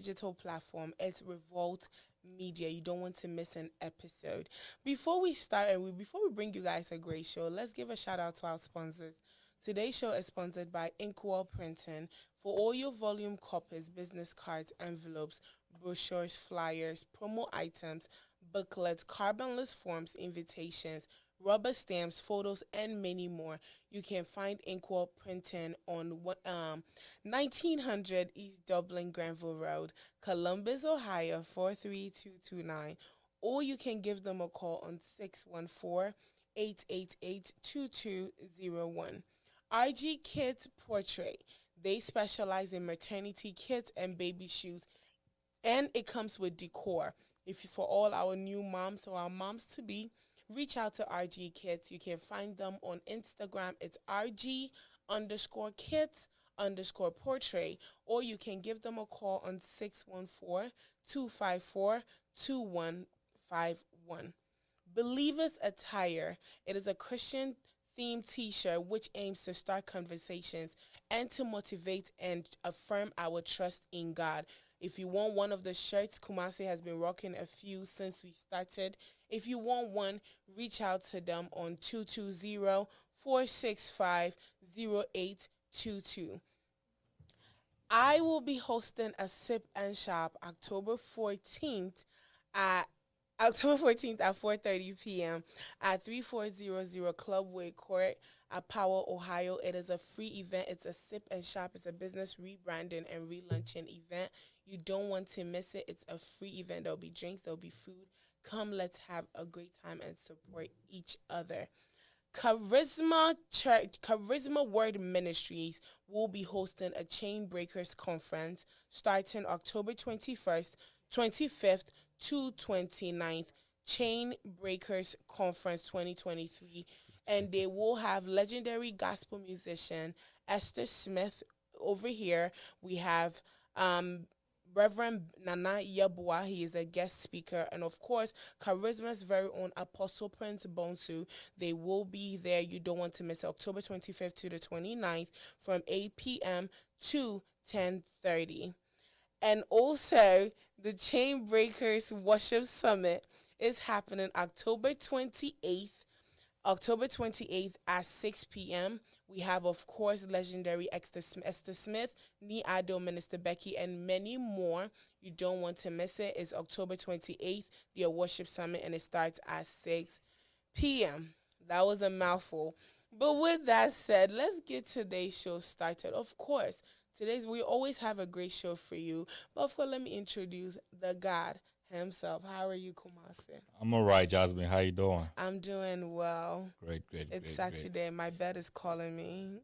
digital platform. It's Revolt Media. You don't want to miss an episode. Before we start before we bring you guys a great show, let's give a shout out to our sponsors. Today's show is sponsored by Inkwell Printing. For all your volume copies, business cards, envelopes, brochures, flyers, promo items, booklets, carbonless forms, invitations, rubber stamps, photos, and many more. You can find Inkwell Printing on 1900 East Dublin Granville Road, Columbus, Ohio 43229. Or you can give them a call on 614-888-2201. RG Kids Portrait. They specialize in maternity kits and baby shoes, and it comes with decor. If you, for all our new moms or our moms to be, reach out to RG Kids. You can find them on Instagram. It's RG underscore kids underscore portrait, or you can give them a call on 614-254-2151. Believers Attire. It is a Christian themed t-shirt which aims to start conversations and to motivate and affirm our trust in God. If you want one of the shirts, Kumasi has been rocking a few since we started. If you want one, reach out to them on 220-465-0822. I will be hosting a sip and shop October 14th at 4:30 p.m. at 3400 Clubway Court at Powell, Ohio. It is a free event. It's a sip and shop. It's a business rebranding and relaunching event. You don't want to miss it. It's a free event. There'll be drinks. There'll be food. Come, let's have a great time and support each other. Charisma Word Ministries will be hosting a Chain Breakers conference starting October 21st, 25th to 29th. Chain Breakers Conference 2023. And they will have legendary gospel musician Esther Smith over here. We have Reverend Nana Yabua. He is a guest speaker. And of course, Charisma's very own Apostle Prince Bonsu. They will be there. You don't want to miss it. October 25th to the 29th from 8 p.m. to 10:30. And also, the Chain Breakers Worship Summit is happening October 28th at 6 p.m. We have, of course, legendary Esther Smith, Nee Ado, Minister Becky, and many more. You don't want to miss it. It's October 28th, their worship summit, and it starts at 6 p.m. That was a mouthful. But with that said, let's get today's show started. Of course, we always have a great show for you. But of course, let me introduce the God himself. How are you, Kumasi? I'm all right, Jasmine. How you doing? I'm doing well. Great. It's Saturday. Great. My bed is calling me.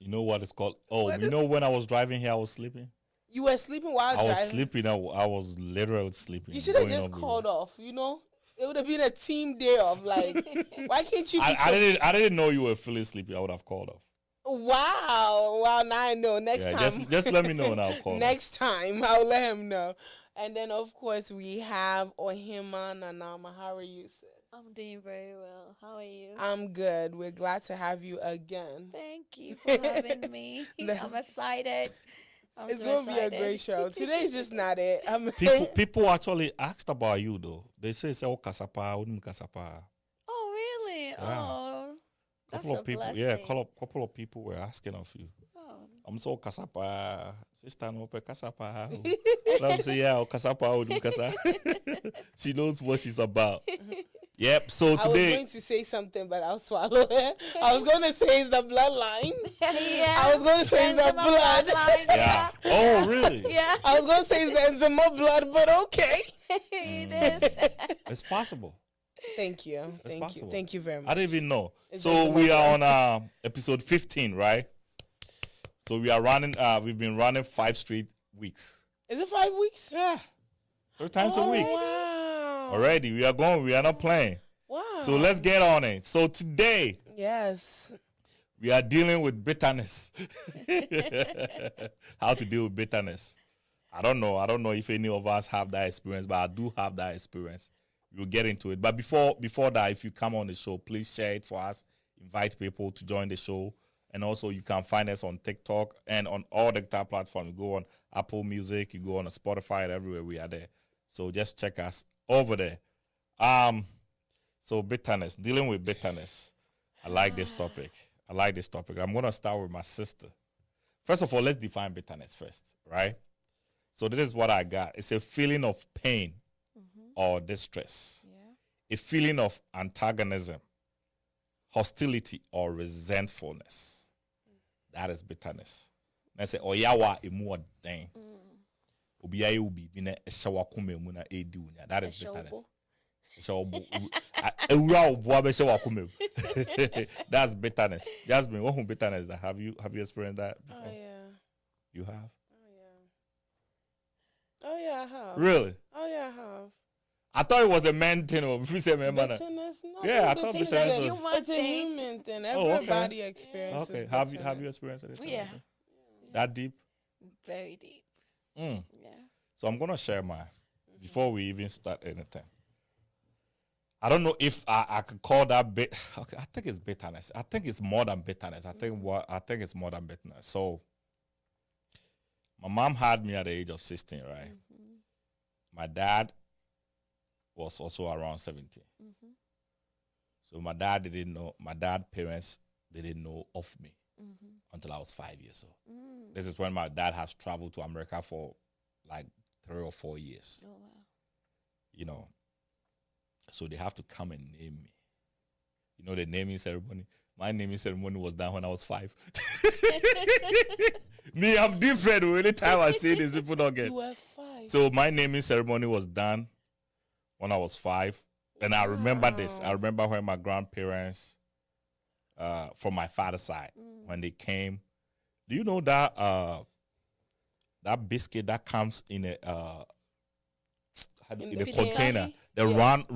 You know what it's called? Oh, when I was driving here, I was sleeping? You were sleeping while driving? I was sleeping. I was literally sleeping. You should have just called off, you know? It would have been a team day of, like, why can't you be I didn't know you were feeling sleepy. I would have called off. Wow, now I know. Next time. Just let me know and I'll call. Next time, I'll let him know. And then, of course, we have Ohima Nanama. How are you, sis? I'm doing very well. How are you? I'm good. We're glad to have you again. Thank you for having me. I'm excited. It's going to be a great show. Today's just not it. People actually asked about you, though. They say, oh, kasapa, kasapa. Oh, really? Yeah. Oh, that's couple a of people, blessing. yeah, couple of people were asking of you. Oh. I'm so kasapa, sister no pe kasapa. I'm saying, yeah, kasapa, kasa. She knows what she's about. Yep. So today, I was going to say something, but I'll swallow it. I was going to say it's the bloodline. Yeah. I was going to say it's the blood. Yeah. Oh, really? Yeah. I was going to say it's the enzema blood, but okay. It is. It's possible. Thank you. Thank you very much. I didn't even know. So we are on episode 15, right? So we are running. We've been running 5 straight weeks. Is it 5 weeks? Yeah, 3 times a week. Wow. Already, we are going. We are not playing. Wow. So let's get on it. So today, yes, we are dealing with bitterness. How to deal with bitterness? I don't know. I don't know if any of us have that experience, but I do have that experience. We'll get into it. But before that, if you come on the show, please share it for us. Invite people to join the show. And also, you can find us on TikTok and on all the guitar platforms. You go on Apple Music, you go on Spotify, and everywhere we are there. So just check us over there. So bitterness, dealing with bitterness. I like this topic. I'm going to start with my sister. First of all, let's define bitterness first, right? So this is what I got. It's a feeling of pain or distress. A feeling of antagonism, hostility, or resentfulness. That is bitterness. I say, oh yeah, what more thing? That is bitterness. So that's bitterness. Jasmine, what bitterness? Have you experienced that before? Oh yeah. You have? Oh yeah, I have. Really? Oh yeah, I have. I thought it was a man thing. If you say man, Bitterness, no. yeah, I thought bitterness was it's a human thing. Everybody experiences. Okay, bitterness. have you experienced it? Yeah. That deep? Very deep. Yeah. So I'm gonna share mine before we even start anything. I don't know if I could call that bit. Okay, I think it's bitterness. I think it's more than bitterness. I think it's more than bitterness. So my mom had me at the age of 16, right? My dad was also around 17. So my dad parents didn't know of me until I was 5 years old. This is when my dad has traveled to America for like 3 or 4 years. Oh, wow. You know, so they have to come and name me. You know, the naming ceremony. My naming ceremony was done when I was 5. Me, I'm different. Anytime I say this, people don't get. You were 5. So my naming ceremony was done when I was 5. And I remember this. I remember when my grandparents, from my father's side, when they came. Do you know that that biscuit that comes in a container? The round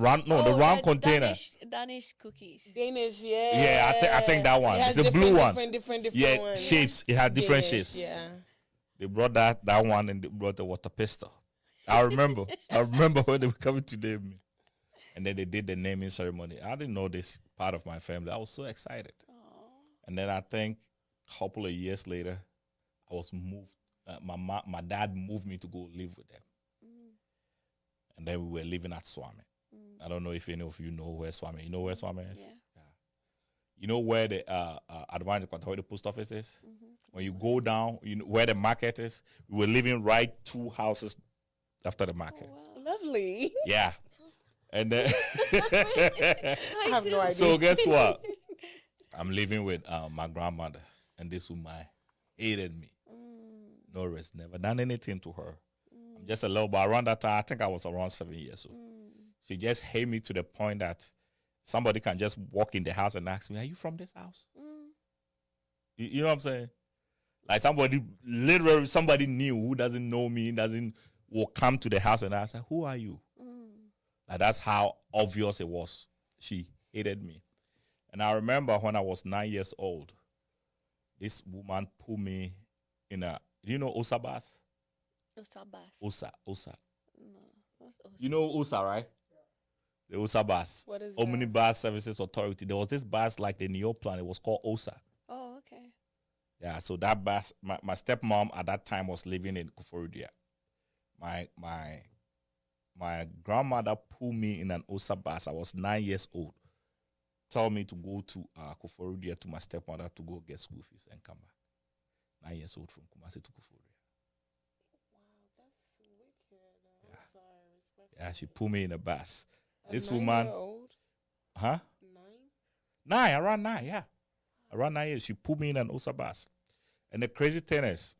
container. Danish cookies. Danish, yeah. Yeah, I think that one. It's a blue one. Different yeah, ones. shapes. It had different Danish, shapes. Yeah. They brought that one and they brought the water pistol. I remember when they were coming to name me. And then they did the naming ceremony. I didn't know this part of my family. I was so excited. Aww. And then I think a couple of years later, I was moved. My dad moved me to go live with them. And then we were living at Swami. I don't know if any of you know where Swami. You know where Swami is? Yeah. You know where the where the post office is? When you go down, you know where the market is. We were living right 2 houses after the market. Oh, wow. Lovely. Yeah. And then I have no idea. So guess what? I'm living with my grandmother, and this woman hated me. No rest, never done anything to her. I'm just a little bit around that time. I think I was around 7 years old. She just hated me to the point that somebody can just walk in the house and ask me, "Are you from this house?" You know what I'm saying? Like somebody new who doesn't know me, will come to the house and ask, "Who are you?" Like that's how obvious it was. She hated me. And I remember when I was 9 years old, this woman put me in a, do you know Osa bus? Osa. No, what's Osa? You know Osa, right? The Osa bus. What is Omnibus Services Authority. There was this bus like the Neoplan. It was called Osa. Oh, okay. Yeah, so that bus, my stepmom at that time was living in Koforidua. My grandmother put me in an Osa bus. I was 9 years old. Told me to go to Koforidua to my stepmother to go get school fees and come back. 9 years old from Kumasi to Koforidua. Wow, that's wicked. Yeah. Sorry, Yeah, she put me in a bus. This 9 woman, year old? huh? 9? Around 9, yeah. Around 9 years, she put me in an Osa bus. And the crazy thing is,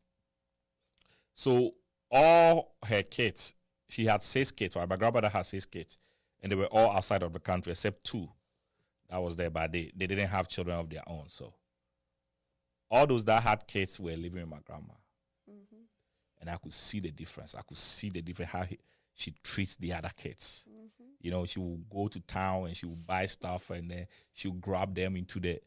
so all her kids, she had 6 kids, right? My grandmother had 6 kids, and they were all outside of the country except 2 that was there, but they didn't have children of their own. So all those that had kids were living with my grandma. And I could see the difference. How she treats the other kids. You know, she will go to town and she will buy stuff, and then she will grab them into the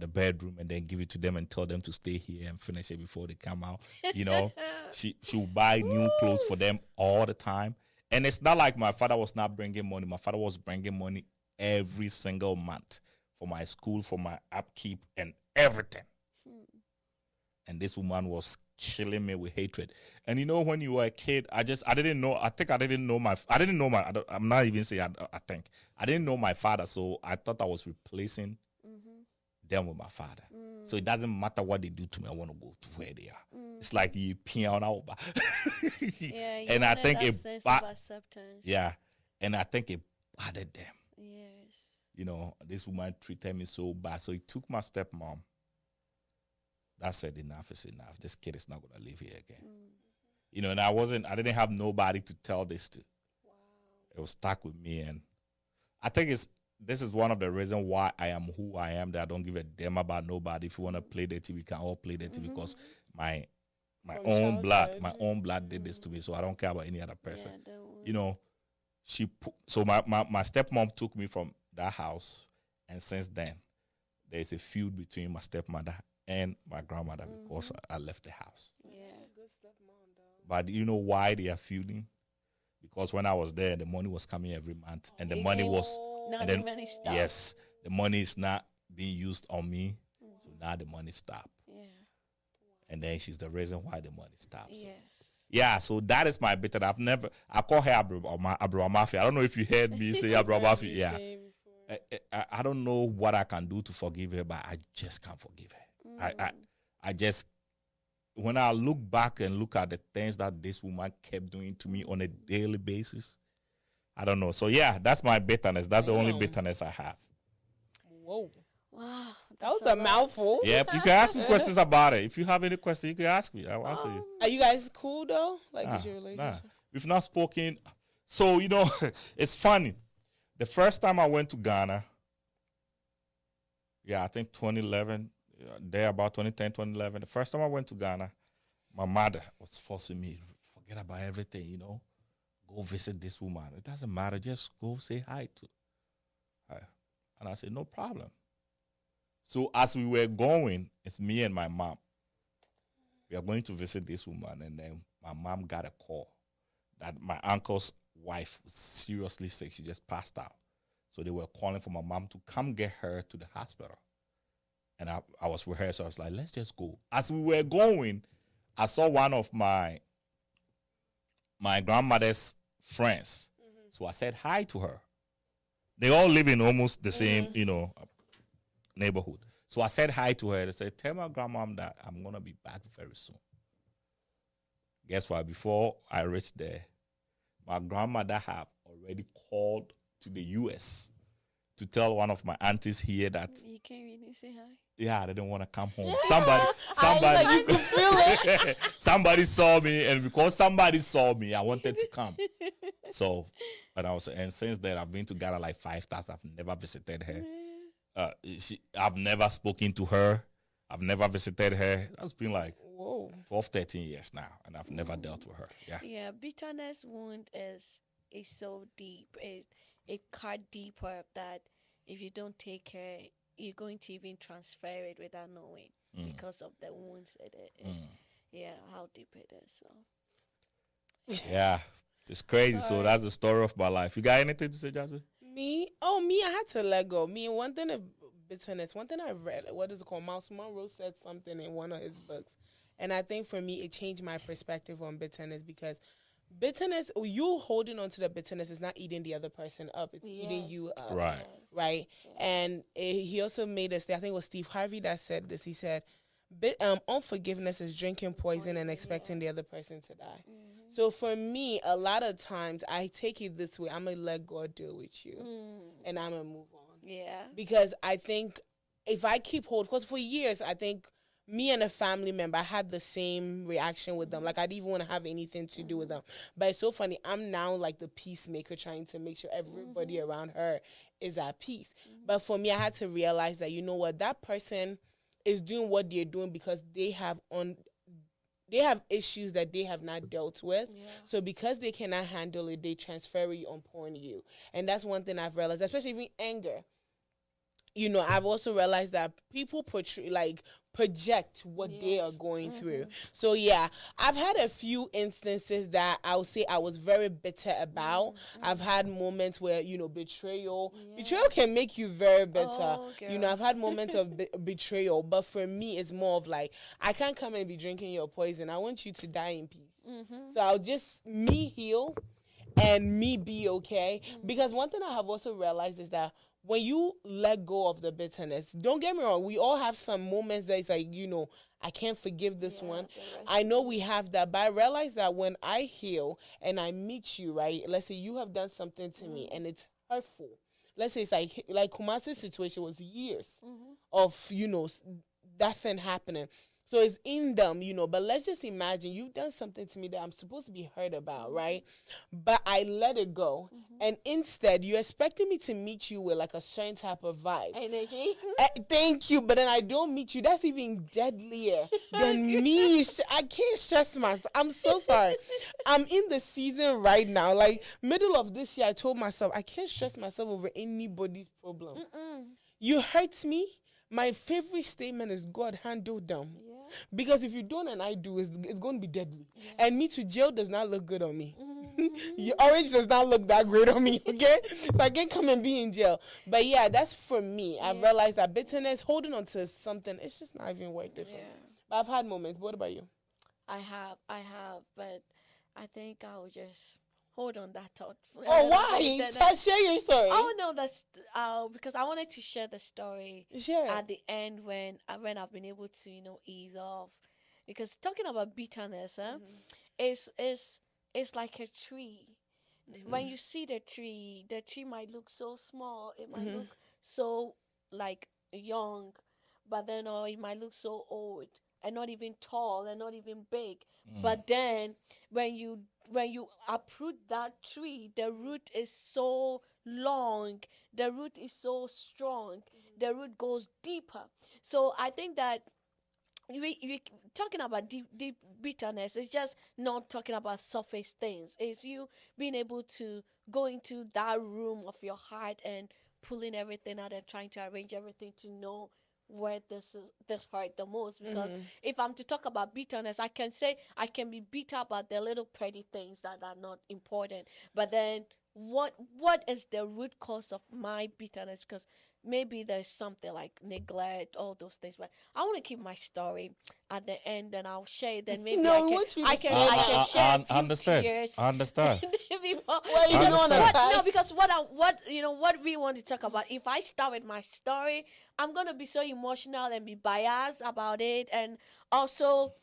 bedroom and then give it to them and tell them to stay here and finish it before they come out. You know, she will buy new clothes for them all the time. And it's not like my father was not bringing money. My father was bringing money every single month for my school, for my upkeep and everything. And this woman was killing me with hatred. And you know, when you were a kid, I didn't know. I'm not even saying I think. I didn't know my father, so I thought I was replacing them with my father. So it doesn't matter what they do to me, I want to go to where they are. It's like you peon over. Yeah, and I think it sense of acceptance. Yeah. And I think it bothered them. Yes. You know, this woman treated me so bad. So it took my stepmom. That said, enough is enough. This kid is not going to live here again. You know, and I didn't have nobody to tell this to. Wow. It was stuck with me. And I think this is one of the reasons why I am who I am, that I don't give a damn about nobody. If you want to play dirty, we can all play dirty because my own blood did this to me. So I don't care about any other person. Yeah, you know, so my stepmom took me from that house. And since then, there's a feud between my stepmother and my grandmother because I left the house. Yeah. Good stepmom, though. But you know why they are feuding? Because when I was there, the money was coming every month, and the money was, now and the then money stopped. yes, the money is not being used on me, so now the money stopped. Yeah. And then she's the reason why the money stopped. So. Yes. Yeah, so that is my bitter. I call her Abramafi. I don't know if you heard me say Abramafi. Yeah. I don't know what I can do to forgive her, but I just can't forgive her. I just, when I look back and look at the things that this woman kept doing to me on a daily basis, I don't know. So yeah, that's my bitterness. That's the only bitterness I have. Whoa. Wow. That was a mouthful. Yep, you can ask me questions about it. If you have any questions, you can ask me. I'll answer you. Are you guys cool though? Like, is your relationship? We've not spoken. So, you know, it's funny. The first time I went to Ghana, I think 2011, there about 2010, 2011. The first time I went to Ghana, my mother was forcing me, forget about everything, you know. Go visit this woman. It doesn't matter. Just go say hi to her. And I said, no problem. So as we were going, it's me and my mom. We are going to visit this woman. And then my mom got a call that my uncle's wife was seriously sick. She just passed out. So they were calling for my mom to come get her to the hospital. And I was with her, so I was like, let's just go. As we were going, I saw one of my grandmother's friends. So I said hi to her. They all live in almost the same, you know, neighborhood. So I said hi to her and I said, tell my grandmom that I'm going to be back very soon. Guess what? Before I reached there, my grandmother had already called to the U.S. to tell one of my aunties here that you can't really say hi. Yeah, I didn't want to come home. Somebody saw me, and because somebody saw me, I wanted to come. So, and since then I've been to Ghana like 5 times. I've never visited her. I've never spoken to her. I've never visited her. That's been like 12, 13 years now, and I've never dealt with her. Yeah. Yeah, bitterness wound is so deep. It cut deeper that if you don't take care, you're going to even transfer it without knowing because of the wounds. Yeah, how deep it is. So. Yeah, it's crazy. So that's the story of my life. You got anything to say, Jasmine? Me, I had to let go. One thing of bitterness, one thing I read, what is it called? Miles Monroe said something in one of his books. And I think for me, it changed my perspective on bitterness because bitterness, you holding on to the bitterness is not eating the other person up. It's eating you up. Right. Right. Yeah. And he also made us, I think it was Steve Harvey that said this. He said, unforgiveness is drinking poison and expecting the other person to die. So for me, a lot of times I take it this way. I'm going to let God deal with you and I'm going to move on. Yeah. Because I think if I keep hold, because for years, I think me and a family member, I had the same reaction with them. Like, I didn't even want to have anything to do with them. But it's so funny. I'm now like the peacemaker trying to make sure everybody around her is at peace. But for me, I had to realize that, you know what, that person is doing what they're doing because they have issues that they have not dealt with. Yeah. So because they cannot handle it, they transfer it upon you. And that's one thing I've realized, especially even anger. I've also realized that people project what they are going through. So yeah, I've had a few instances that I would say I was very bitter about. I've had moments where, betrayal can make you very bitter. Oh, I've had moments of betrayal, but for me, it's more of like, I can't come and be drinking your poison. I want you to die in peace. So I'll just me heal and me be okay. Because one thing I have also realized is that when you let go of the bitterness, don't get me wrong, we all have some moments that it's like, I can't forgive this one. I know we have that, but I realize that when I heal and I meet you, right? Let's say you have done something to me and it's hurtful. Let's say it's like Kumasi's situation was years of, that thing happening. So it's in them, but let's just imagine you've done something to me that I'm supposed to be hurt about, right? But I let it go. And instead, you're expecting me to meet you with like a certain type of vibe. Energy. Thank you, but then I don't meet you. That's even deadlier than me. I can't stress myself. I'm so sorry. I'm in the season right now. Like, middle of this year, I told myself, I can't stress myself over anybody's problem. You hurt me. My favorite statement is, God, handle them. Yeah. Because if you don't and I do, it's going to be deadly. Yeah. And me to jail does not look good on me. Your orange does not look that great on me, okay? So I can't come and be in jail. But yeah, that's for me. Yeah. I've realized that bitterness, holding on to something, it's just not even worth it for me. But I've had moments. What about you? I have, but I think I'll just hold on that thought. Oh, why? Share your story. Oh no, that's because I wanted to share the story at the end when I've been able to ease off, because talking about bitterness, it's like a tree. When you see the tree might look so small. It might look so like young, but then it might look so old and not even tall and not even big. But then when you uproot that tree, the root is so long, the root is so strong, the root goes deeper. So I think that we talking about deep bitterness. It's just not talking about surface things. It's you being able to go into that room of your heart and pulling everything out and trying to arrange everything to know where this hurt the most. Because if I'm to talk about bitterness, I can say I can be bitter about the little petty things that are not important. But then what is the root cause of my bitterness? Because maybe there's something like neglect, all those things. But I want to keep my story at the end, and I'll share it. Then maybe I can share a few tears. I understand. Because what we want to talk about. If I start with my story, I'm gonna be so emotional and be biased about it, and also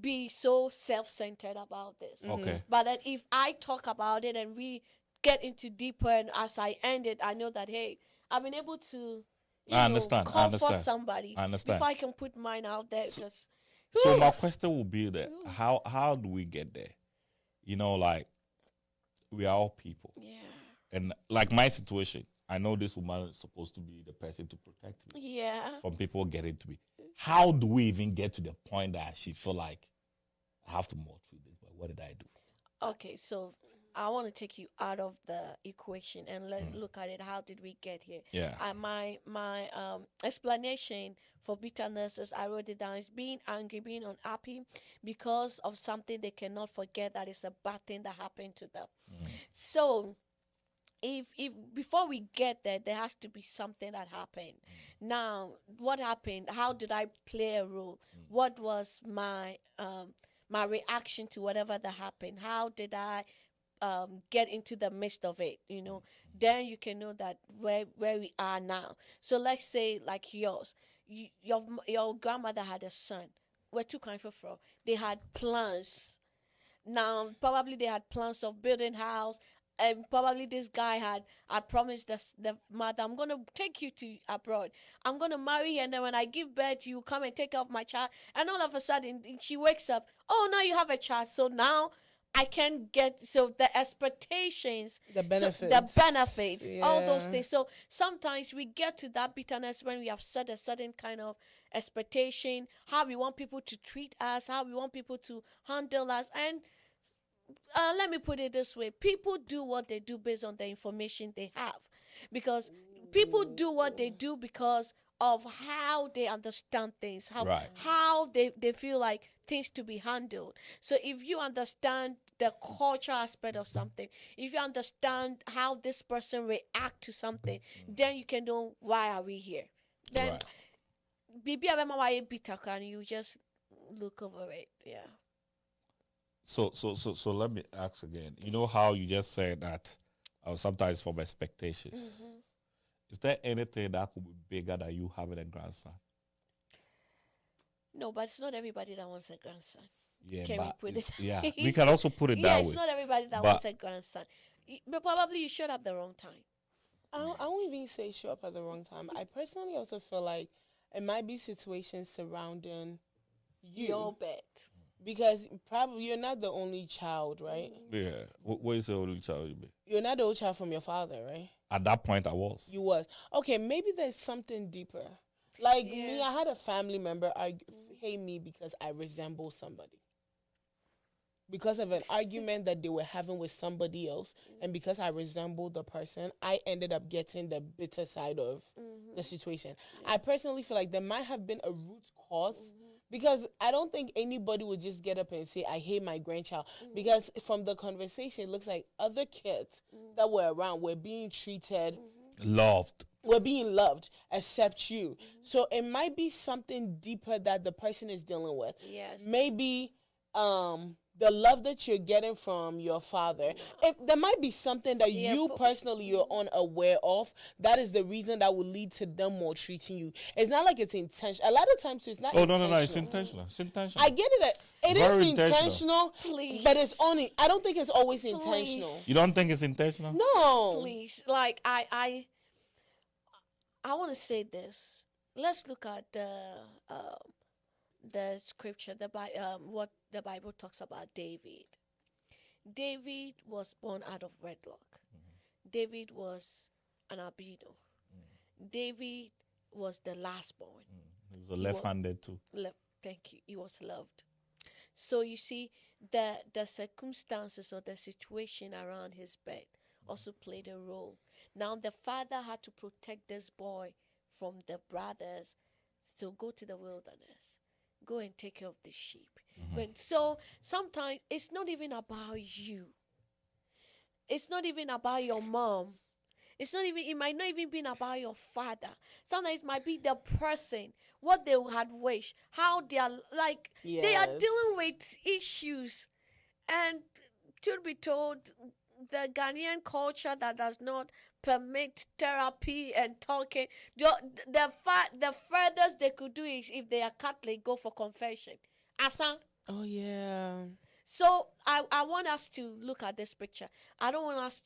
be so self-centered about this. Okay. But that if I talk about it and we get into deeper, and as I end it, I know that hey, I've been able to comfort somebody. I understand. If I can put mine out there, because so my question will be that how do we get there? Like, we are all people. Yeah. And like my situation, I know this woman is supposed to be the person to protect me. Yeah. From people getting to me. How do we even get to the point that she feel like I have to more through this? But what did I do? Okay, so I want to take you out of the equation and look at it. How did we get here? Yeah. My explanation for bitterness, as I wrote it down, is being angry, being unhappy because of something they cannot forget that is a bad thing that happened to them. So if before we get there has to be something that happened. Now, what happened? How did I play a role? What was my reaction to whatever that happened? How did I get into the midst of it? Then you can know that where we are now. So let's say like yours, your grandmother had a son. Where to come from? They had plans. Now probably they had plans of building house. And probably this guy had promised the mother, I'm going to take you to abroad. I'm going to marry you, and then when I give birth, you come and take care of my child. And all of a sudden, she wakes up, oh, now you have a child. So now I can get, so the expectations. The benefits. Yeah. All those things. So sometimes we get to that bitterness when we have set a certain kind of expectation, how we want people to treat us, how we want people to handle us. And let me put it this way. People do what they do based on the information they have. Because People do what they do because of how they understand things, Right. how they feel like things to be handled. So if you understand the cultural aspect of something, if you understand how this person react to something, then you can know why are we here. Then Right. Bibi abema why bitter and you just look over it. Yeah. So let me ask again. You know how you just said that sometimes from expectations. Mm-hmm. Is there anything that could be bigger than you having a grandson? No, but it's not everybody that wants a grandson. Yeah, Can we but put it? yeah, we can also put it Yeah, that it's way. not everybody that But- wants a grandson. But probably you showed up the wrong time. I won't even say show up at the wrong time. I personally also feel like it might be situations surrounding you. Your bet. Because probably you're not the only child, right? Yeah. What is the only child you be? You're not the only child from your father, right? At that point, I was. You was. Okay, maybe there's something deeper. Like me, Yeah. I had a family member hate me because I resemble somebody. Because of an argument that they were having with somebody else, and because I resembled the person, I ended up getting the bitter side of the situation. I personally feel like there might have been a root cause, because I don't think anybody would just get up and say, I hate my grandchild. Because from the conversation, it looks like other kids that were around were being treated, Loved. were being loved, except you. So it might be something deeper that the person is dealing with. Yes. Maybe the love that you're getting from your father, if there might be something that Yeah, you but- personally you're unaware of, that is the reason that will lead to them maltreating you. It's not like it's intentional. A lot of times it's not Oh intentional. no, it's intentional. It's intentional. I get it. It Very is intentional. intentional, Please. but it's only. I don't think it's always intentional. Please. You don't think it's intentional? No. Please, like I want to say this. Let's look at the scripture, what the Bible talks about David. David was born out of wedlock. David was an albino. David was the lastborn. He was a left-handed too. Thank you. He was loved. So you see, the circumstances or the situation around his birth also played a role. Now the father had to protect this boy from the brothers, so go to the wilderness, go and take care of the sheep. So sometimes it's not even about you. It's not even about your mom. It's not even. It might not even be about your father. Sometimes it might be the person, what they had wished, how they are like. They are Yes. dealing with issues, and truth be told, the Ghanaian culture that does not permit therapy and talking. The furthest they could do is if they are Catholic, go for confession. Asa. Oh yeah. So I want us to look at this picture. I don't want us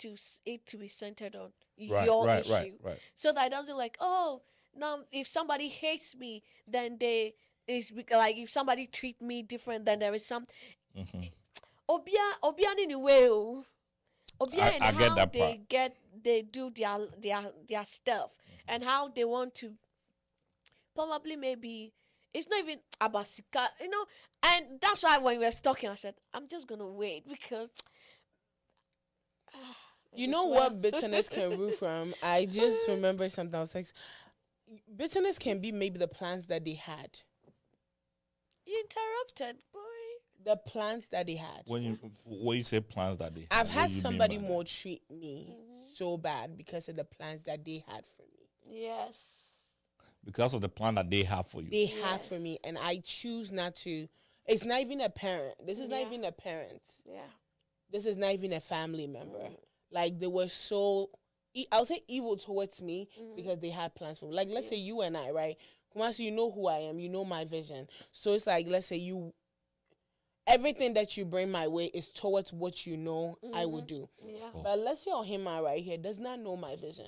it to be centered on your issue. Right. So that it doesn't like, oh, now if somebody hates me, then like if somebody treat me different, then there is some Obia ni way. Obia and I get how that part. they do their stuff and how they want to probably maybe it's not even about sika, and that's why when we were talking I said I'm just gonna wait because You know what bitterness can root from? I just remember something. I was like, bitterness can be maybe the plans that they had. you interrupted, boy. The plans that they had. When you say plans that they I've what had do you mean somebody by that? maltreat me so bad because of the plans that they had for me. Yes. Because of the plan that they have for you. They had for me, and I choose not to. It's not even a parent. This is not Yeah. even a parent. Yeah. This is not even a family member. Like they were so, I'll say evil towards me because they had plans for me. Like let's say you and I, right? Once you know who I am, you know my vision. So it's like let's say everything that you bring my way is towards what you know I would do. Yeah. But let's say Ohima right here does not know my vision.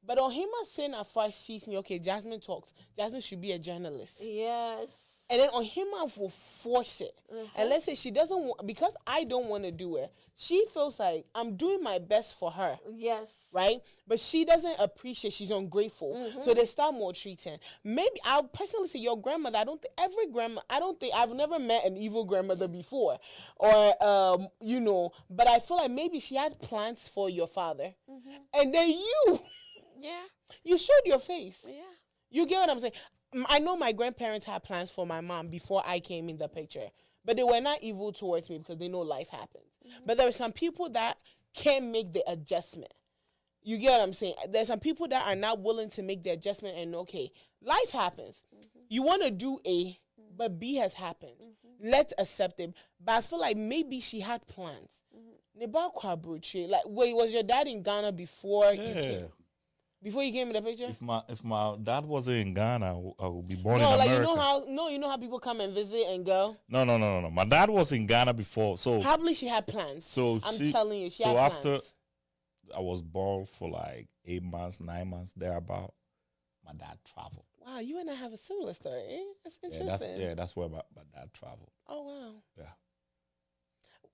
But Ohima saying at first sees me, okay, Jasmine talks. Jasmine should be a journalist. Yes. And then Ohima will force it. And let's say she doesn't want, because I don't want to do it, she feels like I'm doing my best for her. Yes. Right? But she doesn't appreciate, she's ungrateful. So they start maltreating. Maybe I'll personally say your grandmother, I've never met an evil grandmother before. Or, but I feel like maybe she had plans for your father. And then you Yeah. You showed your face. Yeah. You get what I'm saying? I know my grandparents had plans for my mom before I came in the picture, but they were not evil towards me because they know life happens. But there are some people that can't make the adjustment. You get what I'm saying? There's some people that are not willing to make the adjustment and okay, life happens. You want to do A, but B has happened. Let's accept it. But I feel like maybe she had plans. Like, wait, was your dad in Ghana before you came? Before you came in the picture? If my dad wasn't in Ghana, I would be born in No, like America. you know how people come and visit and go? No. My dad was in Ghana before, so Probably she had plans. so I'm telling you, she so had after plans. I was born for like 8 months, 9 months, thereabout, my dad traveled. Wow, you and I have a similar story. Eh? That's Yeah, interesting. that's where my dad traveled. Oh wow. Yeah.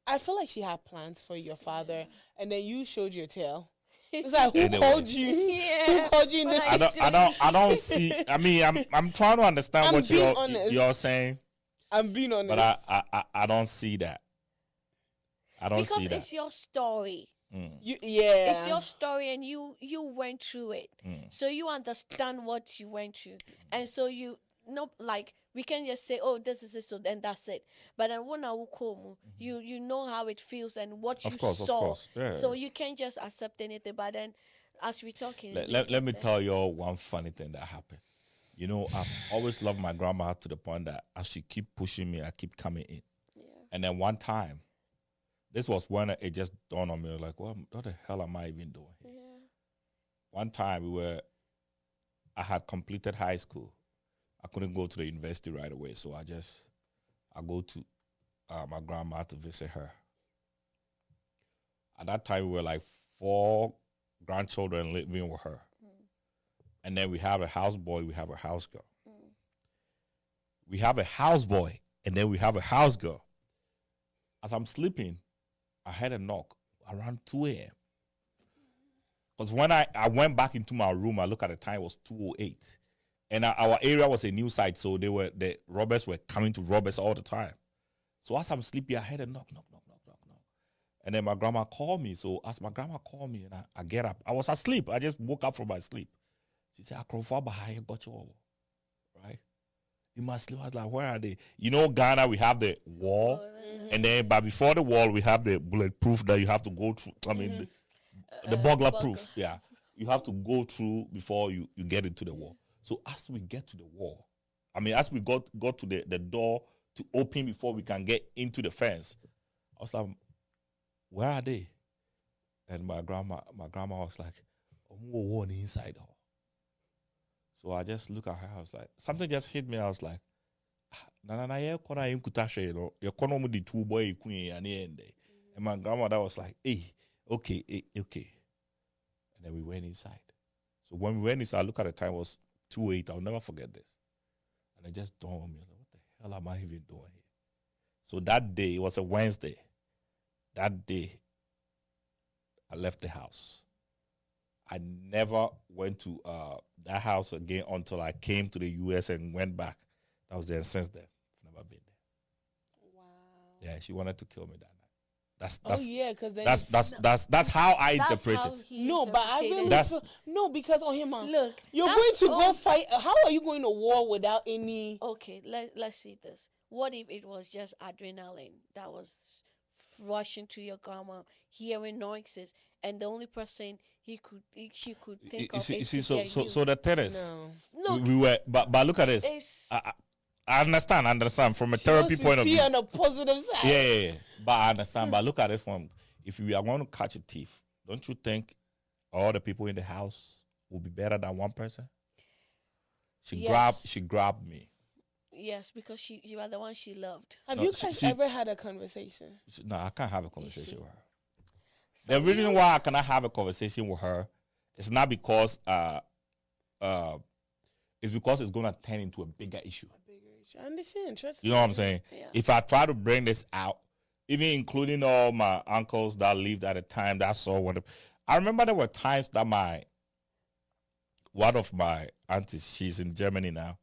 I feel like she had plans for your father, and then you showed your tail. It's like who Anyway. called you? Yeah. Who called you in this? I don't see. I mean, I'm trying to understand I'm what being honest. you're saying, I'm being honest. but I don't see that. I don't Because see that. it's your story. It's your story, and you went through it, so you understand what you went through, and so you know, like we can just say, "Oh, this is it," so then that's it. But then when I will come, you know how it feels and what you saw, Of course. Yeah. so you can't just accept anything. But then, as we talking, Let me tell you all one funny thing that happened. You know, I've always loved my grandma to the point that as she keep pushing me, I keep coming in. Yeah. And then one time, this was when it just dawned on me, like, what the hell am I even doing here? Yeah. One time I had completed high school. I couldn't go to the university right away, so I go to my grandma to visit her. At that time, we were like 4 grandchildren living with her. And then we have a houseboy, we have a house girl. We have a houseboy, and then we have a house girl. As I'm sleeping, I had a knock around 2 a.m. Because when I went back into my room, I look at the time, it was 2:08. And our area was a new site, so the robbers were coming to rob us all the time. So as I'm sleeping, I had a knock. And then my grandma called me. So as my grandma called me, and I get up, I was asleep. I just woke up from my sleep. She said, I got you all. Right? In my sleep, I was like, where are they? You know, Ghana, we have the wall. And then, but before the wall, we have the bulletproof that you have to go through. I mean, the burglar proof. Yeah. You have to go through before you get into the wall. So as we get to the wall, I mean, as we got to the door to open before we can get into the fence, I was like, where are they? And my grandma was like, oh, on the inside. So I just look at her, I was like, something just hit me. I was like, you're the 2 boy queen and my grandmother was like, hey, okay. And then we went inside. So when we went inside, I look at the time, it was 2:08. I'll never forget this. And it just dawned on me, I was like, what the hell am I even doing here? So that day, it was a Wednesday. That day, I left the house. I never went to that house again until I came to the U.S. and went back. That was there, and since then, I've never been there. Wow. Yeah, she wanted to kill me that night. That's how I interpret it. No, but I really no, because on him, look, you're going to go fight. How are you going to war without any? Okay, let's see this. What if it was just adrenaline that was rushing to your grandma, hearing noises, and the only person she could think of is to get you. So the thing is, Look, we were, but look at this. I understand from a therapy point of view. On a positive side. Yeah. But I understand. But look at it from, if we are going to catch a thief, don't you think all the people in the house will be better than one person? She grabbed me. Yes, because you are the one she loved. Have you guys ever had a conversation? No, I can't have a conversation with her. So the reason why I cannot have a conversation with her is not because it's because it's going to turn into a bigger issue. I understand. Trust me. You know what I'm saying? Yeah. If I try to bring this out, even including all my uncles that lived at the time, that saw one of, I remember there were times that one of my aunties, she's in Germany now.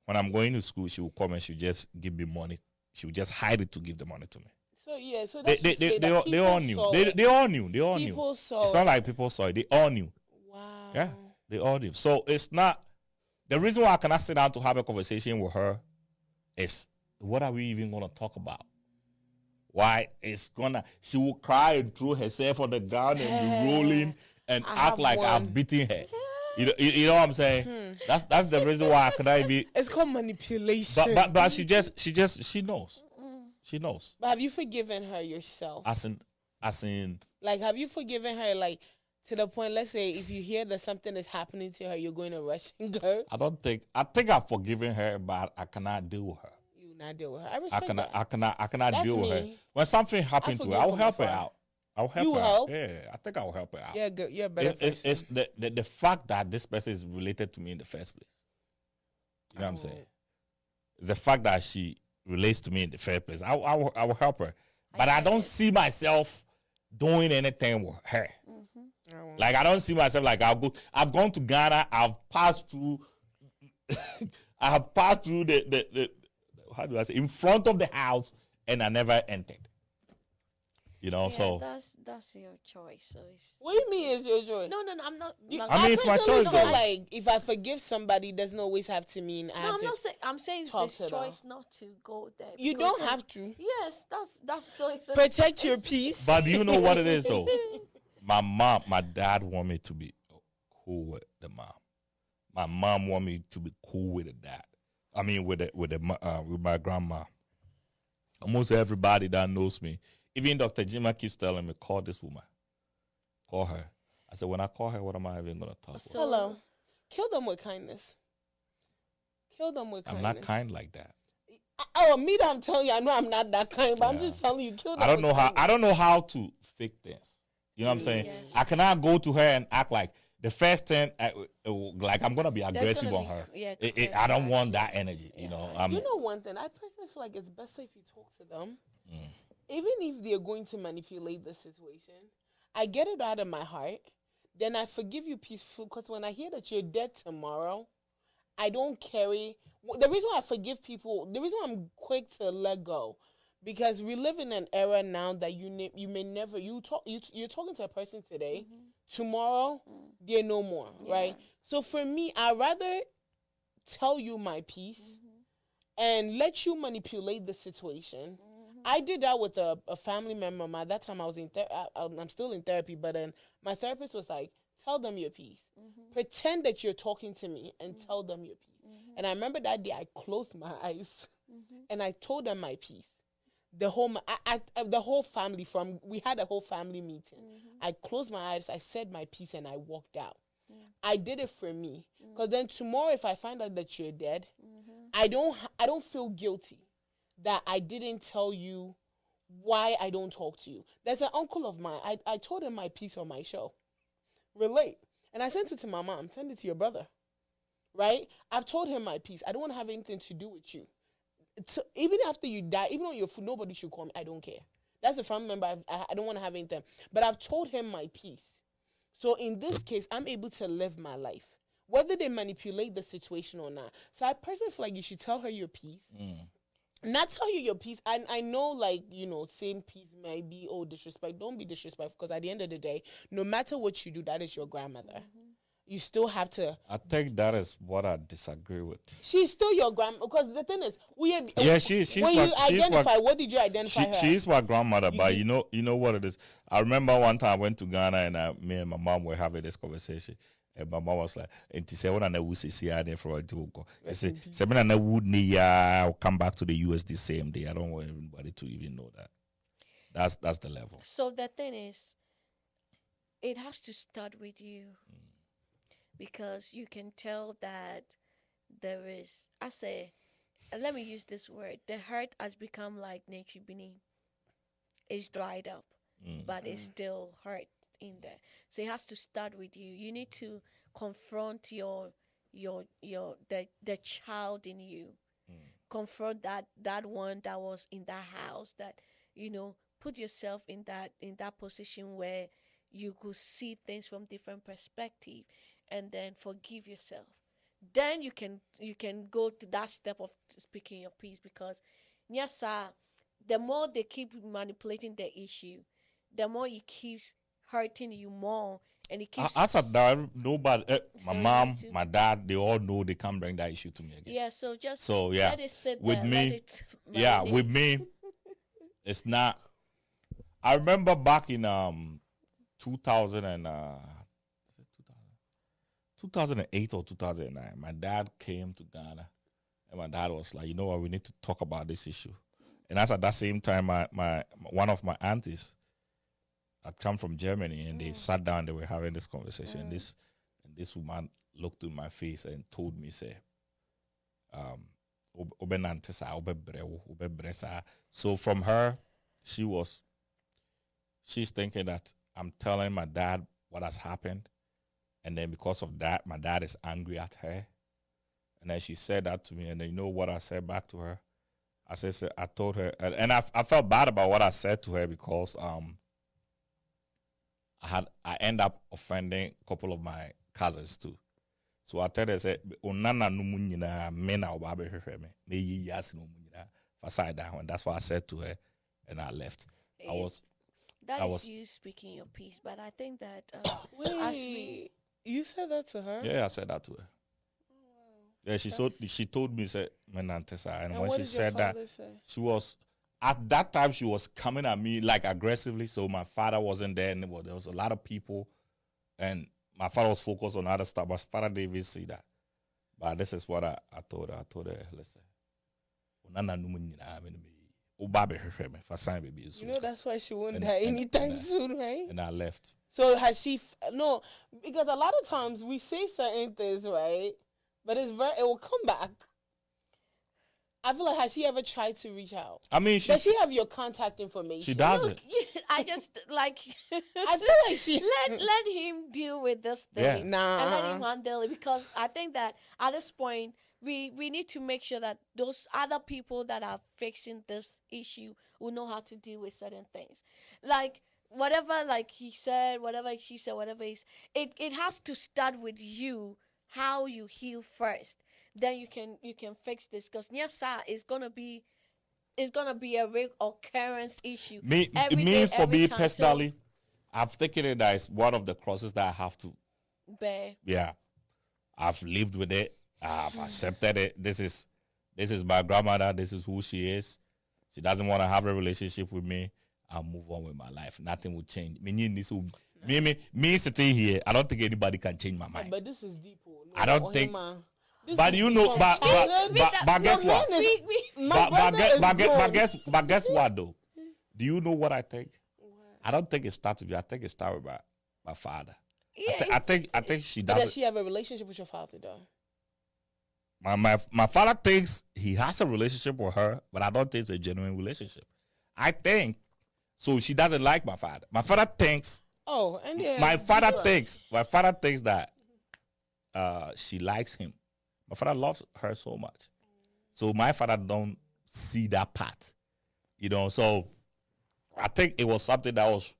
When I'm going to school, she will come and she would just give me money. She would just hide it to give the money to me. So they all knew. They all knew. People saw. It's not like people saw it. They all knew. Wow. Yeah, they all do. So it's not the reason why I cannot sit down to have a conversation with her is what are we even gonna talk about? Why she will cry and throw herself on the ground and be rolling and act like I've beaten her. You know what I'm saying? That's the reason why I cannot even. It's called manipulation. But she knows. She knows. But have you forgiven her yourself? As in. Like, have you forgiven her? Like, to the point, let's say, if you hear that something is happening to her, you're going to rush and go. I think I've forgiven her, but I cannot deal with her. You not deal with her. I respect that. I cannot deal with her. When something happened to her, I will help her out. I'll help her out. Yeah, I think I will help her out. Yeah, good. You're a better person. It's the fact that this person is related to me in the first place. You know what I'm saying? It's the fact that she relates to me in the first place. I will help her. But I don't see myself doing anything with her. Like, I don't see myself like I've gone to Ghana, I've passed through I have passed through the how do I say, in front of the house, and I never entered. You know, so that's your choice. So what do you mean it's your choice? No, I'm not. I mean, it's my choice. I feel like if I forgive somebody, doesn't always have to mean I have to. I'm saying it's this choice not to go there. You don't have to. Yes, that's so exciting. Protect your peace. But do you know what it is though? My dad want me to be cool with the mom. My mom want me to be cool with the dad. I mean, with my grandma. Almost everybody that knows me, even Dr. Jima keeps telling me, call this woman. Call her. I said, when I call her, what am I even going to talk about? Hello. Kill them with kindness. Kill them with kindness. I'm not kind like that. I'm telling you, I know I'm not that kind, but I'm just telling you, kill them. I don't know how to fake things. You know what I'm saying? Yes. I cannot go to her and act like the first thing, like I'm gonna be aggressive on her. Yeah, I don't want that energy. Yeah. You know. You know one thing, I personally feel like it's better if you talk to them, even if they're going to manipulate the situation. I get it out of my heart, then I forgive you peaceful. Because when I hear that you're dead tomorrow, I don't carry. The reason why I forgive people, the reason why I'm quick to let go. Because we live in an era now that you may never you're talking to a person today, tomorrow they're no more, right? So for me, I'd rather tell you my piece and let you manipulate the situation. I did that with a family member. At that time, I was I'm still in therapy, but then my therapist was like, "Tell them your piece. Pretend that you're talking to me and tell them your piece." And I remember that day I closed my eyes and I told them my piece. The whole family we had a whole family meeting. I closed my eyes, I said my piece, and I walked out. I did it for me, because then tomorrow, if I find out that you're dead, I don't feel guilty that I didn't tell you why I don't talk to you. There's an uncle of mine. I told him my piece on my show. Relate, and I sent it to my mom. Send it to your brother, right? I've told him my piece. I don't want to have anything to do with you. Even after you die, even on your food, nobody should call me. I don't care. That's a family member. I don't want to have anything. But I've told him my piece. So in this case, I'm able to live my life, whether they manipulate the situation or not. So I personally feel like you should tell her your piece. Not tell you your piece. I know, like, same piece may be, disrespect. Don't be disrespectful, because at the end of the day, no matter what you do, that is your grandmother. You still have to. I think that is what I disagree with. She's still your grandma, because the thing is, she's when you identify, what did you identify her? She's my grandmother, but you know what it is. I remember one time I went to Ghana and me and my mom were having this conversation, and my mom was like, "And say when I know see I for to go. Say when I would I'll come back to the US the same day. I don't want anybody to even know that. That's the level." So the thing is, it has to start with you. Because you can tell that there is, let me use this word, the heart has become like nature beneath. It's dried up, but it's still hurt in there. So it has to start with you. You need to confront the child in you. Confront that one that was in that house, that, put yourself in that position where you could see things from different perspective. And then forgive yourself. Then you can go to that step of speaking your piece, because yes, sir, the more they keep manipulating the issue, the more it keeps hurting you more, And it keeps. As of now, nobody, my So you mom, need to- my dad, they all know they can't bring that issue to me again. Yeah, so just So yeah, let it sit with there. me, Let it yeah, marinate. with me, it's not. I remember back in 2000 and 2008 or 2009, my dad came to Ghana, and my dad was like, you know what, we need to talk about this issue. And that's at that same time, my one of my aunties had come from Germany, and they sat down. They were having this conversation. And this woman looked in my face and told me, "Say, so from her, she's thinking that I'm telling my dad what has happened, and then because of that, my dad is angry at her." And then she said that to me, and then you know what I said back to her? I told her, and I felt bad about what I said to her because I end up offending a couple of my cousins too. So I tell her, I said, "Onana no munyina mena obabe hwehwe me. Me yi yas no munyina faside down." And that's what I said to her, and I left. That I is was- you speaking your piece, but I think that Wait, as we you said that to her? Yeah, I said that to her. Yeah, she told me, said, "Menantesa," and when what she did your said that, father say? she was at that time she was coming at me like aggressively. So my father wasn't there anymore. There was a lot of people, and my father was focused on other stuff. My father didn't even see that. But this is what I told her. I told her, listen, You know that's why she won't And- die and- anytime and- soon, right? and I left. So has she? No, because a lot of times we say certain things, right? But it will come back. I feel like has she ever tried to reach out? I mean, Does she have your contact information? she doesn't. I just like I feel like she let him deal with this thing. Yeah. And let him Nah. handle it, because I think that at this point we need to make sure that those other people that are fixing this issue will know how to deal with certain things. Like whatever, like he said, whatever she said, whatever it has to start with you, how you heal first. Then you can fix this, because yes, sir, it's gonna be a recurrence issue. Every day, For every me time. personally, I've taken it as one of the crosses that I have to. Bear. Yeah, I've lived with it. I've accepted it. This is my grandmother. This is who she is. She doesn't want to have a relationship with me. I'll move on with my life. Nothing will change. Me sitting here, I don't think anybody can change my mind. But this is deep. Oh. No, I don't think- Ohima. This But is you deep know, from but childhood. guess Your what? man is- My But brother is grown. guess what though? Do you know what I think? I don't think it starts with you. I think it starts with my father. Yeah, I think she But doesn't. does she have a relationship with your father, though? My father thinks he has a relationship with her, but I don't think it's a genuine relationship. I think so. She doesn't like my father. My father thinks. Oh, and yeah. My father sure. thinks. My father thinks that she likes him. My father loves her so much. So my father don't see that part. So I think it was something that was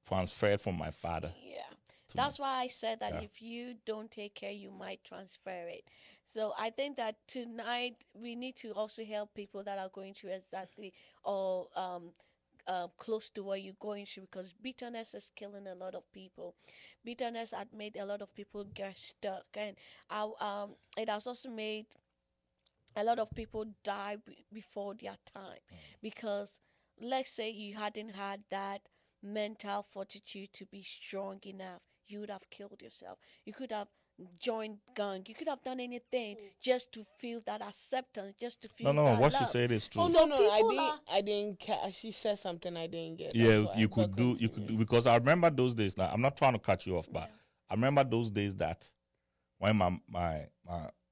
transferred from my father. Yeah. to That's me. why I said that Yeah. if you don't take care, you might transfer it. So I think that tonight we need to also help people that are going through exactly or close to what you're going through, because bitterness is killing a lot of people. Bitterness had made a lot of people get stuck, and it has also made a lot of people die before their time, because let's say you hadn't had that mental fortitude to be strong enough, you would have killed yourself. You could have joined gang. You could have done anything just to feel that acceptance, just to feel No, that what she love. said is true. Oh So no, people I didn't catch. She said something I didn't get. Yeah, That's why. you could But do continue. because I remember those days. Now I'm not trying to cut you off, but I remember those days that when my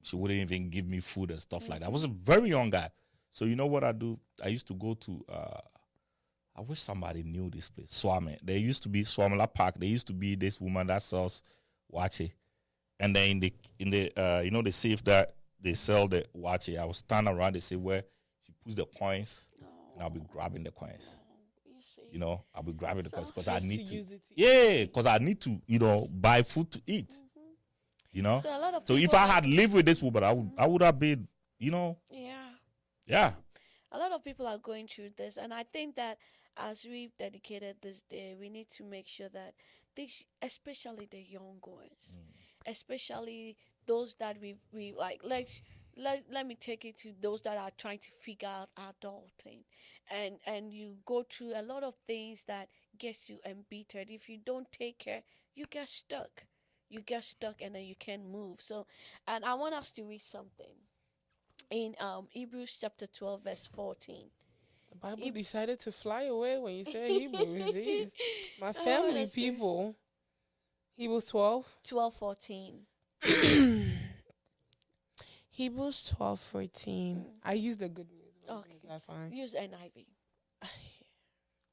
she wouldn't even give me food and stuff like that. I was a very young guy, so you know what I do? I used to go to. I wish somebody knew this place. Swami. There used to be Swamala Park. There used to be this woman that sells wache, and then in the the safe that they sell the wache, I was standing around the safe where she puts the coins, and I'll be grabbing the coins. You see. I'll be grabbing the coins because I Just need to to. use it to Yeah, because I need to, buy food to eat. So a lot of So if people I had lived with this woman, I would have been, yeah. yeah. A lot of people are going through this, and I think that as we've dedicated this day, we need to make sure that this, especially the young ones, especially those that we like, let me take it to those that are trying to figure out adulting, and you go through a lot of things that gets you embittered. If you don't take care, you get stuck. You get stuck, and then you can't move. So, and I want us to read something in Hebrews chapter 12, verse 14. The Bible decided to fly away when you said Hebrews. Jeez. My Oh, family that's good. people. Hebrews 12. 12:14. Hebrews 12:14. I use the good news. Okay. Is that fine? Use NIV.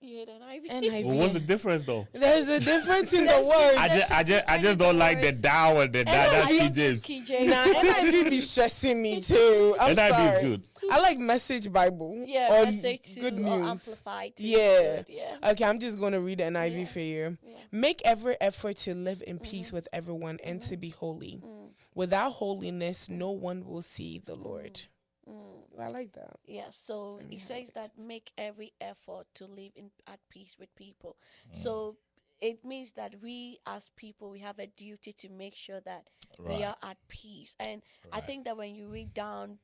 You hate NIV? NIV. Well, what's the difference though? There's a difference in the words. I just don't like the thou and the that. That's King James. King James. Nah, NIV be stressing me too. I'm NIV sorry. is good. I like Message Bible. Yeah, or message to good or news. amplified. to Yeah. good, yeah. Okay, I'm just going to read the NIV Yeah. for you. Yeah. Make every effort to live in peace with everyone and to be holy. Without holiness, no one will see the Lord. I like that. Yeah, so Let me it says highlight that make every effort to live at peace with people. So it means that we as people, we have a duty to make sure that we Right. are at peace. And I Right. think that when you read down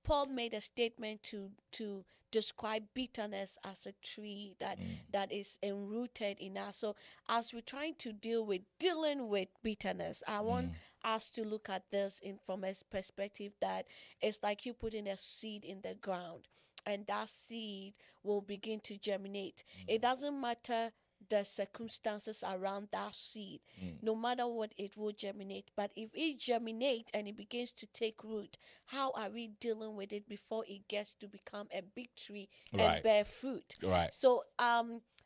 Paul made a statement to describe bitterness as a tree that is enrooted in us. So as we're trying to dealing with bitterness, I want us to look at this from a perspective that it's like you putting a seed in the ground, and that seed will begin to germinate. It doesn't matter the circumstances around that seed, no matter what, it will germinate. But if it germinates and it begins to take root, how are we dealing with it before it gets to become a big tree and Right. bear fruit? Right. So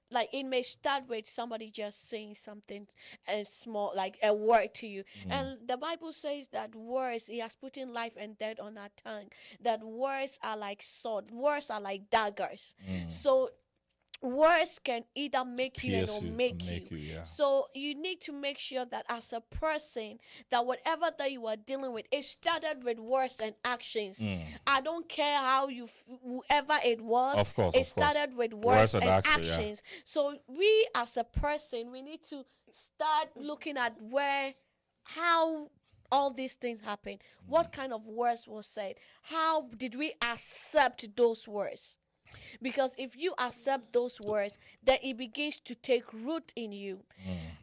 like it may start with somebody just saying something small, like a word to you. And the Bible says that words, he has put in life and death on our tongue, that words are like sword, words are like daggers. So words can either make you Pierce or you or make make you. you, yeah. So you need to make sure that as a person, that whatever that you are dealing with, it started with words and actions. I don't care how whoever it was, Of course, it of course. started with words and action, yeah. actions. So we as a person, we need to start looking at how all these things happen. What kind of words was said? How did we accept those words? Because if you accept those words, then it begins to take root in you.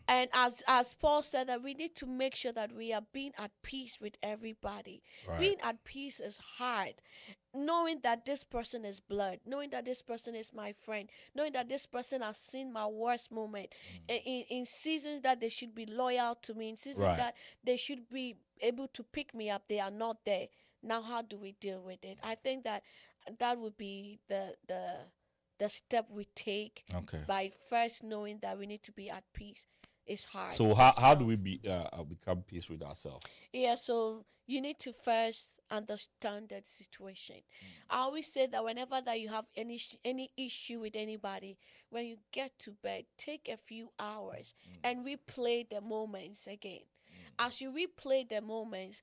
And as Paul said, that we need to make sure that we are being at peace with everybody. Right. Being at peace is hard. Knowing that this person is blood, knowing that this person is my friend, knowing that this person has seen my worst moment, in seasons that they should be loyal to me, in seasons Right. that they should be able to pick me up, they are not there. Now, how do we deal with it? I think that would be the step we take Okay. by first knowing that we need to be at peace. It's hard. So how do we become peace with ourselves? Yeah, so you need to first understand that situation. I always say that whenever that you have any issue with anybody, when you get to bed, take a few hours and replay the moments again. As you replay the moments,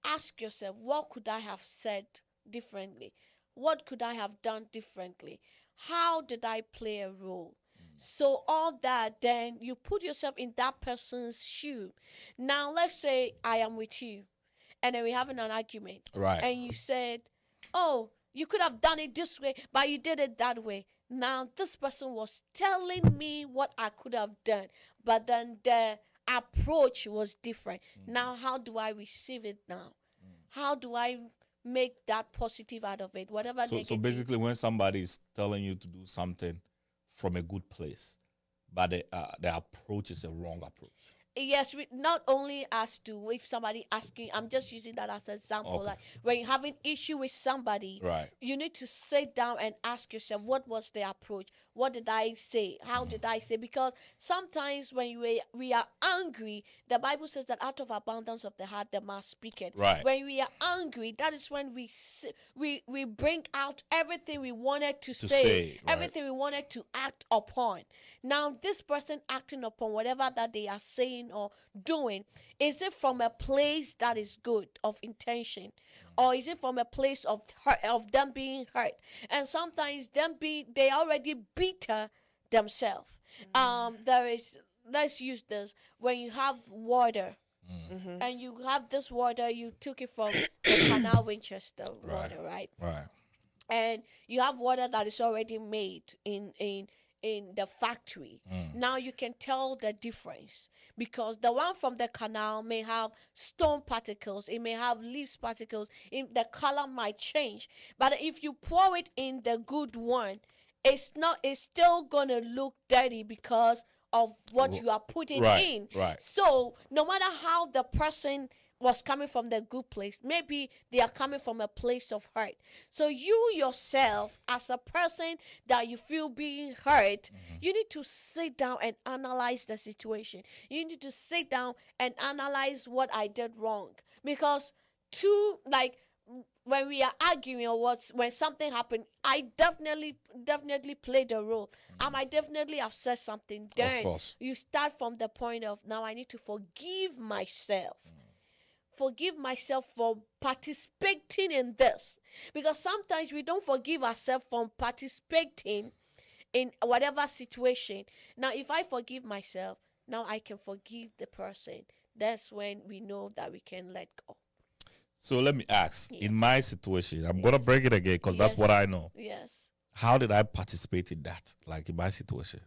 ask yourself, what could I have said differently? What could I have done differently? How did I play a role? So all that, then you put yourself in that person's shoe. Now, let's say I am with you, and then we're having an argument. Right. And you said, oh, you could have done it this way, but you did it that way. Now, this person was telling me what I could have done, but then the approach was different. Now, how do I receive it now? How do I make that positive out of it? Whatever So negative. basically, when somebody is telling you to do something from a good place, but the approach is a wrong approach. Yes, not only as to if somebody asking, I'm just using that as an example. Okay. Like when you have an issue with somebody, Right. you need to sit down and ask yourself, what was the approach? What did I say? How did I say? Because sometimes when we are angry, the Bible says that out of abundance of the heart, the mouth speaketh. Right. When we are angry, that is when we bring out everything we wanted to say, right. everything we wanted to act upon. Now, this person acting upon whatever that they are saying or doing, is it from a place that is good of intention? or is it from a place of hurt, of them being hurt? And sometimes they already bitter themselves. There is, let's use this, when you have water. And you have this water, you took it from the Canal Winchester water, right? Right. And you have water that is already made in the factory. Now you can tell the difference, because the one from the canal may have stone particles, it may have leaves particles, the color might change. But if you pour it in the good one, it's still gonna look dirty because of what you are putting in. Right. So no matter how the person was coming from the good place, maybe they are coming from a place of hurt. So you yourself, as a person that you feel being hurt, you need to sit down and analyze the situation. You need to sit down and analyze what I did wrong. Because when we are arguing or when something happened, I definitely played a role. I might definitely have said something. Then you start from the point of, now I need to forgive myself. Forgive myself for participating in this. Because sometimes we don't forgive ourselves from participating in whatever situation. Now, if I forgive myself, now I can forgive the person. That's when we know that we can let go. So let me ask, in my situation, I'm going to break it again because that's what I know. Yes. How did I participate in that, like in my situation?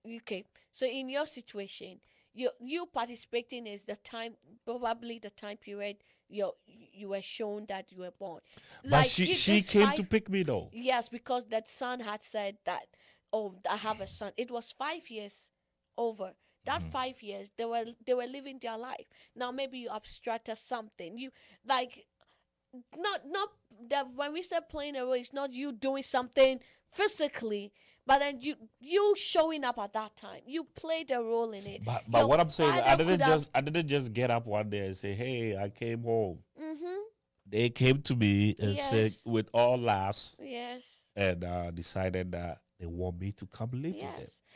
Okay. So in your situation, you participating is the time, probably the time period you were shown that you were born. But Like, she came to pick me though. Yes, because that son had said that, oh, I have a son. It was 5 years over. That 5 years, they were living their life. Now maybe you abstracted something. You like not that when we say playing a role, it's not you doing something physically, but then you showing up at that time. You played a role in it. But what I'm saying, I didn't just get up one day and say, hey, I came home. They came to me and said with all laughs. Yes. And decided that they want me to come live with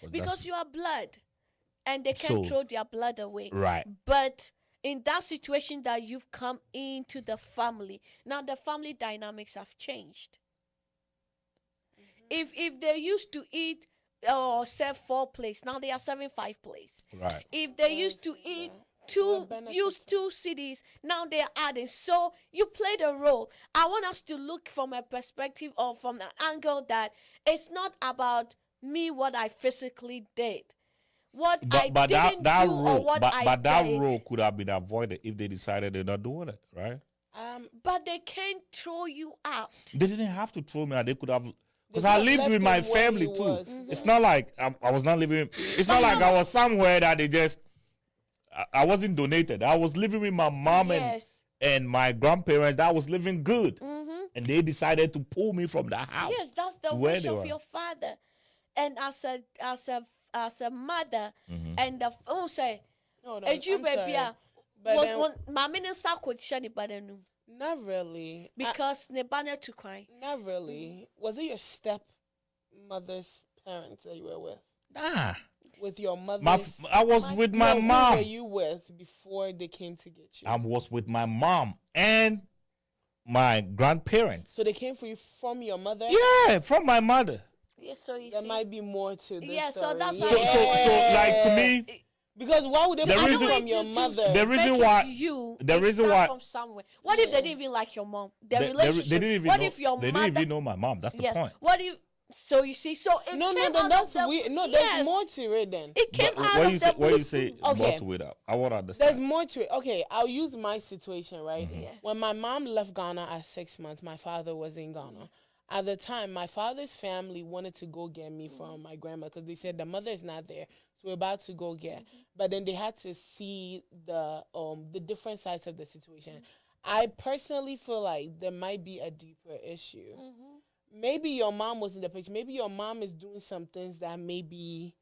them. Because you are blood. And they can't throw their blood away. Right. But in that situation that you've come into the family, now the family dynamics have changed. If they used to eat or serve 4 plates, now they are serving 5 plates. Right. If they used to eat two CDs, now they are adding. So you played a role. I want us to look from a perspective or from an angle that it's not about me, what I physically did. That role could have been avoided if they decided they're not doing it, right? But they can't throw you out. They didn't have to throw me out. They could have, because I lived with my family too. It's not like I was not living. It's not like I was somewhere that they just. I wasn't donated. I was living with my mom and my grandparents. That was living good, and they decided to pull me from the house. Yes, that's the wish of your father, and as a mother, and the say, not really. Because Nebana to cry. Not really. Was it your stepmother's parents that you were with? Nah. With your mother? I was with my mom. Who were you with before they came to get you? I was with my mom and my grandparents. So they came for you from your mother? Yeah, from my mother. Yeah, so you there might be more to this. Yeah, story. So that's so like to me. Because why would they come from your mother? The reason why from somewhere. What if they didn't even like your mom? Their relationship. They didn't even what know, if your they mother? Didn't even know my mom. That's the point. What if? So you see, so it no, came that's weird. No, there's more to it then. It came out what of you the what you say more to it. I want to understand. There's more to it. Okay, I'll use my situation, right? Yes. When my mom left Ghana at 6 months, my father was in Ghana. At the time, my father's family wanted to go get me from my grandma because they said the mother is not there, so we're about to go get. But then they had to see the different sides of the situation. I personally feel like there might be a deeper issue. Maybe your mom was in the picture. Maybe your mom is doing some things that maybe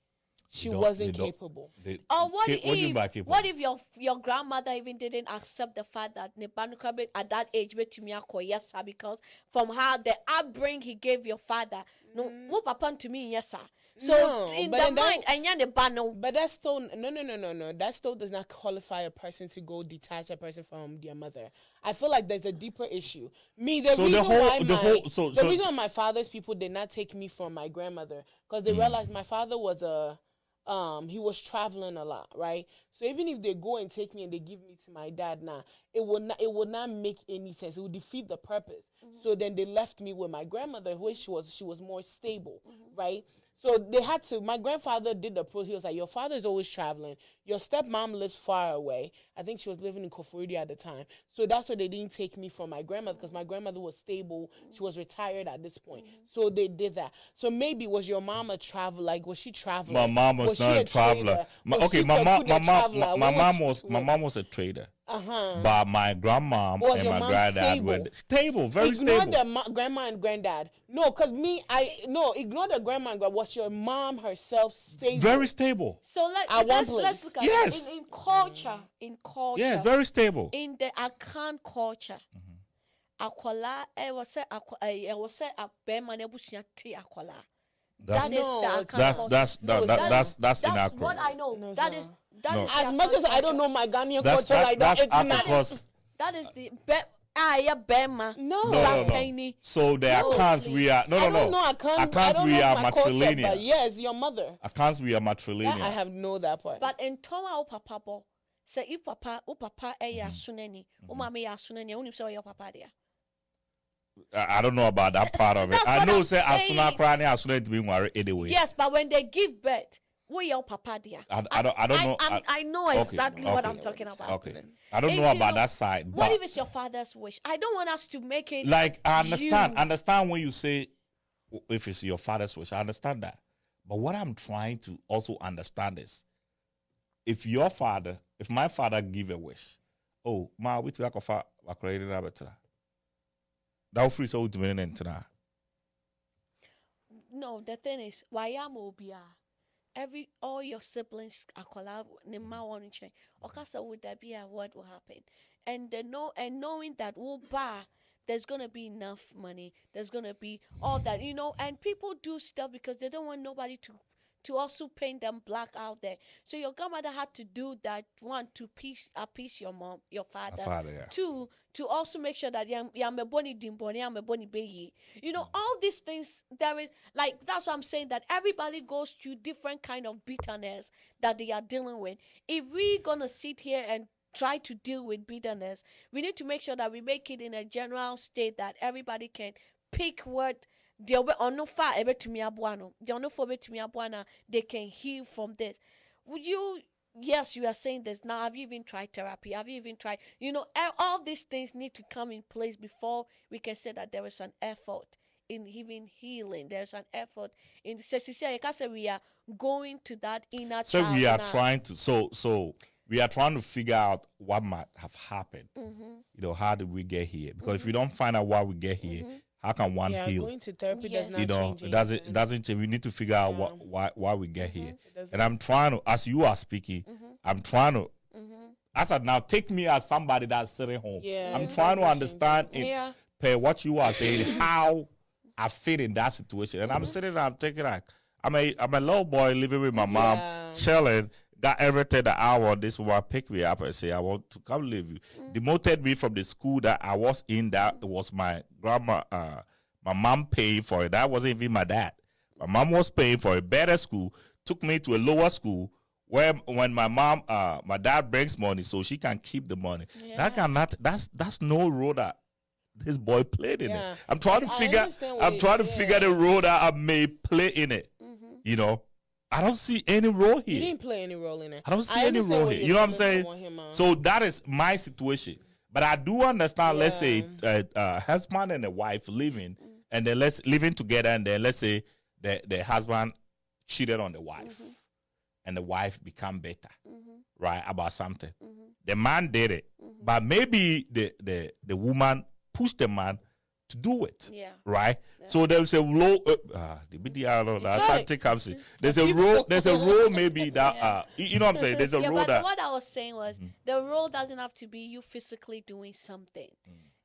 she wasn't capable. Or what if your grandmother even didn't accept the fact that Nebanukabe at that age because from her the upbringing he gave your father, No, what happened to me? Yes, sir. So No, in but the then that- mind, and yeah, the banner. But that's still no. That still does not qualify a person to go detach a person from their mother. I feel like there's a deeper issue. The reason why my father's people did not take me from my grandmother, because they realized my father was he was traveling a lot, right? So even if they go and take me and they give me to my dad now, it would not make any sense. It would defeat the purpose. So then they left me with my grandmother, which she was more stable, right? So they had to. My grandfather did the pro. He was like, "Your father's always traveling. Your stepmom lives far away. I think she was living in Koforidua at the time. So that's why they didn't take me from my grandmother, because my grandmother was stable. She was retired at this point. So they did that. So maybe was your mom a traveler? Like, was she traveling? My mom was not a traveler. My mom was a trader. But my grandmom Was and your my mom granddad were stable, very Ignore stable. the grandma and granddad. No, because ignore the grandma and granddad. Was your mom herself stable? Very stable. So let's look at Yes. it in culture. In culture. Yeah, very stable. In the Akan culture. Akwala, I was say a bear te akwala. That's That is the Akan that's culture. that's No, that's inaccurate. what I know. No, That sir. is No. the As much Akan as I don't culture. know my Ghanaian That's culture like that, it's not. because That is the Bema. No. no. So the accounts we are I don't know. I accounts don't we know are my culture, matrilineal. but yes, your mother. Accounts we are That matrilineal. I have know that part. But in Toma o papa bo, say if papa e ya suneni, o mama ya suneni, o say your papa there. I don't know about that part of it. That's I what know I'm say as saying. soon as crying as soon as to be worried anyway. Yes, but when they give birth, we your papa there. I don't know. I know exactly what I'm talking about. Okay. I don't And know you about know, that side. What But if it's your father's wish? I don't want us to make it like I you. understand when you say if it's your father's wish. I understand that. But what I'm trying to also understand is if my father give a wish, oh ma we to akofa akɔrɔ na betra. That free so to me ntina. No, the thing is, why am obia? All your siblings are collab nima one change. Okasa would that be what will happen? And knowing that there's gonna be enough money, there's gonna be all that, and people do stuff because they don't want nobody to also paint them black out there. So your grandmother had to do that, one, to appease your mom, your father. Yeah. Two, to also make sure that I'm a boni dimboni, I'm a boni beyi. All these things, there is, like, that's what I'm saying, that everybody goes through different kind of bitterness that they are dealing with. If we're gonna sit here and try to deal with bitterness, we need to make sure that we make it in a general state that everybody can pick what they can heal from this. Yes, you are saying this now. Have you even tried therapy? Have you even tried, all these things need to come in place before we can say that there is an effort in even healing. There's an effort in we are going to that inner So child we are now. trying to so we are trying to figure out what might have happened. How did we get here? Because if we don't find out why we get here, how can one heal? Going to therapy Yes. does not change It doesn't change. We need to figure out why we get here. And I'm trying to, as you are speaking, I'm trying to. I said, now take me as somebody that's sitting home. Yeah, I'm trying to understand Yeah. per what you are saying, how I fit in that situation. And I'm sitting there, I'm thinking like, I'm a little boy living with my mom, chilling. Got everything that I want. This woman pick me up and say, I want to come live you. Demoted me from the school that I was in. That was my grandma, my mom paid for it. That wasn't even my dad. My mom was paying for a better school, took me to a lower school where when my dad brings money so she can keep the money. Yeah. That's no role that this boy played in Yeah. it. I'm trying to I figure understand what figure the role that I may play in it. I don't see any role You here. didn't play any role in it. I don't see any understand role what here. your You know what I'm mother saying? want him on. So that is my situation. But I do understand, let's say, a husband and a wife living, and then living together, and then let's say the husband cheated on the wife, and the wife become better, right, about something. The man did it, but maybe the woman pushed the man to do it. Yeah. Right? Yeah. So there's a role there's a role maybe that you know what I'm saying? There's a role but that what I was saying was the role doesn't have to be you physically doing something.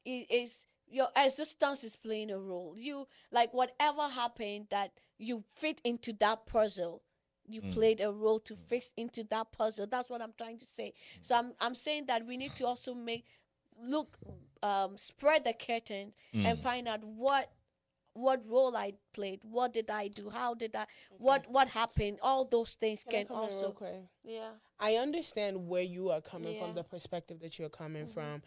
It is your existence is playing a role. You, like, whatever happened that you fit into that puzzle, you played a role to fit into that puzzle. That's what I'm trying to say. So I'm saying that we need to also spread the curtain and find out what role I played, what did I do, how did I, what happened, all those things can also. Yeah, I understand where you are coming from, the perspective that you're coming from,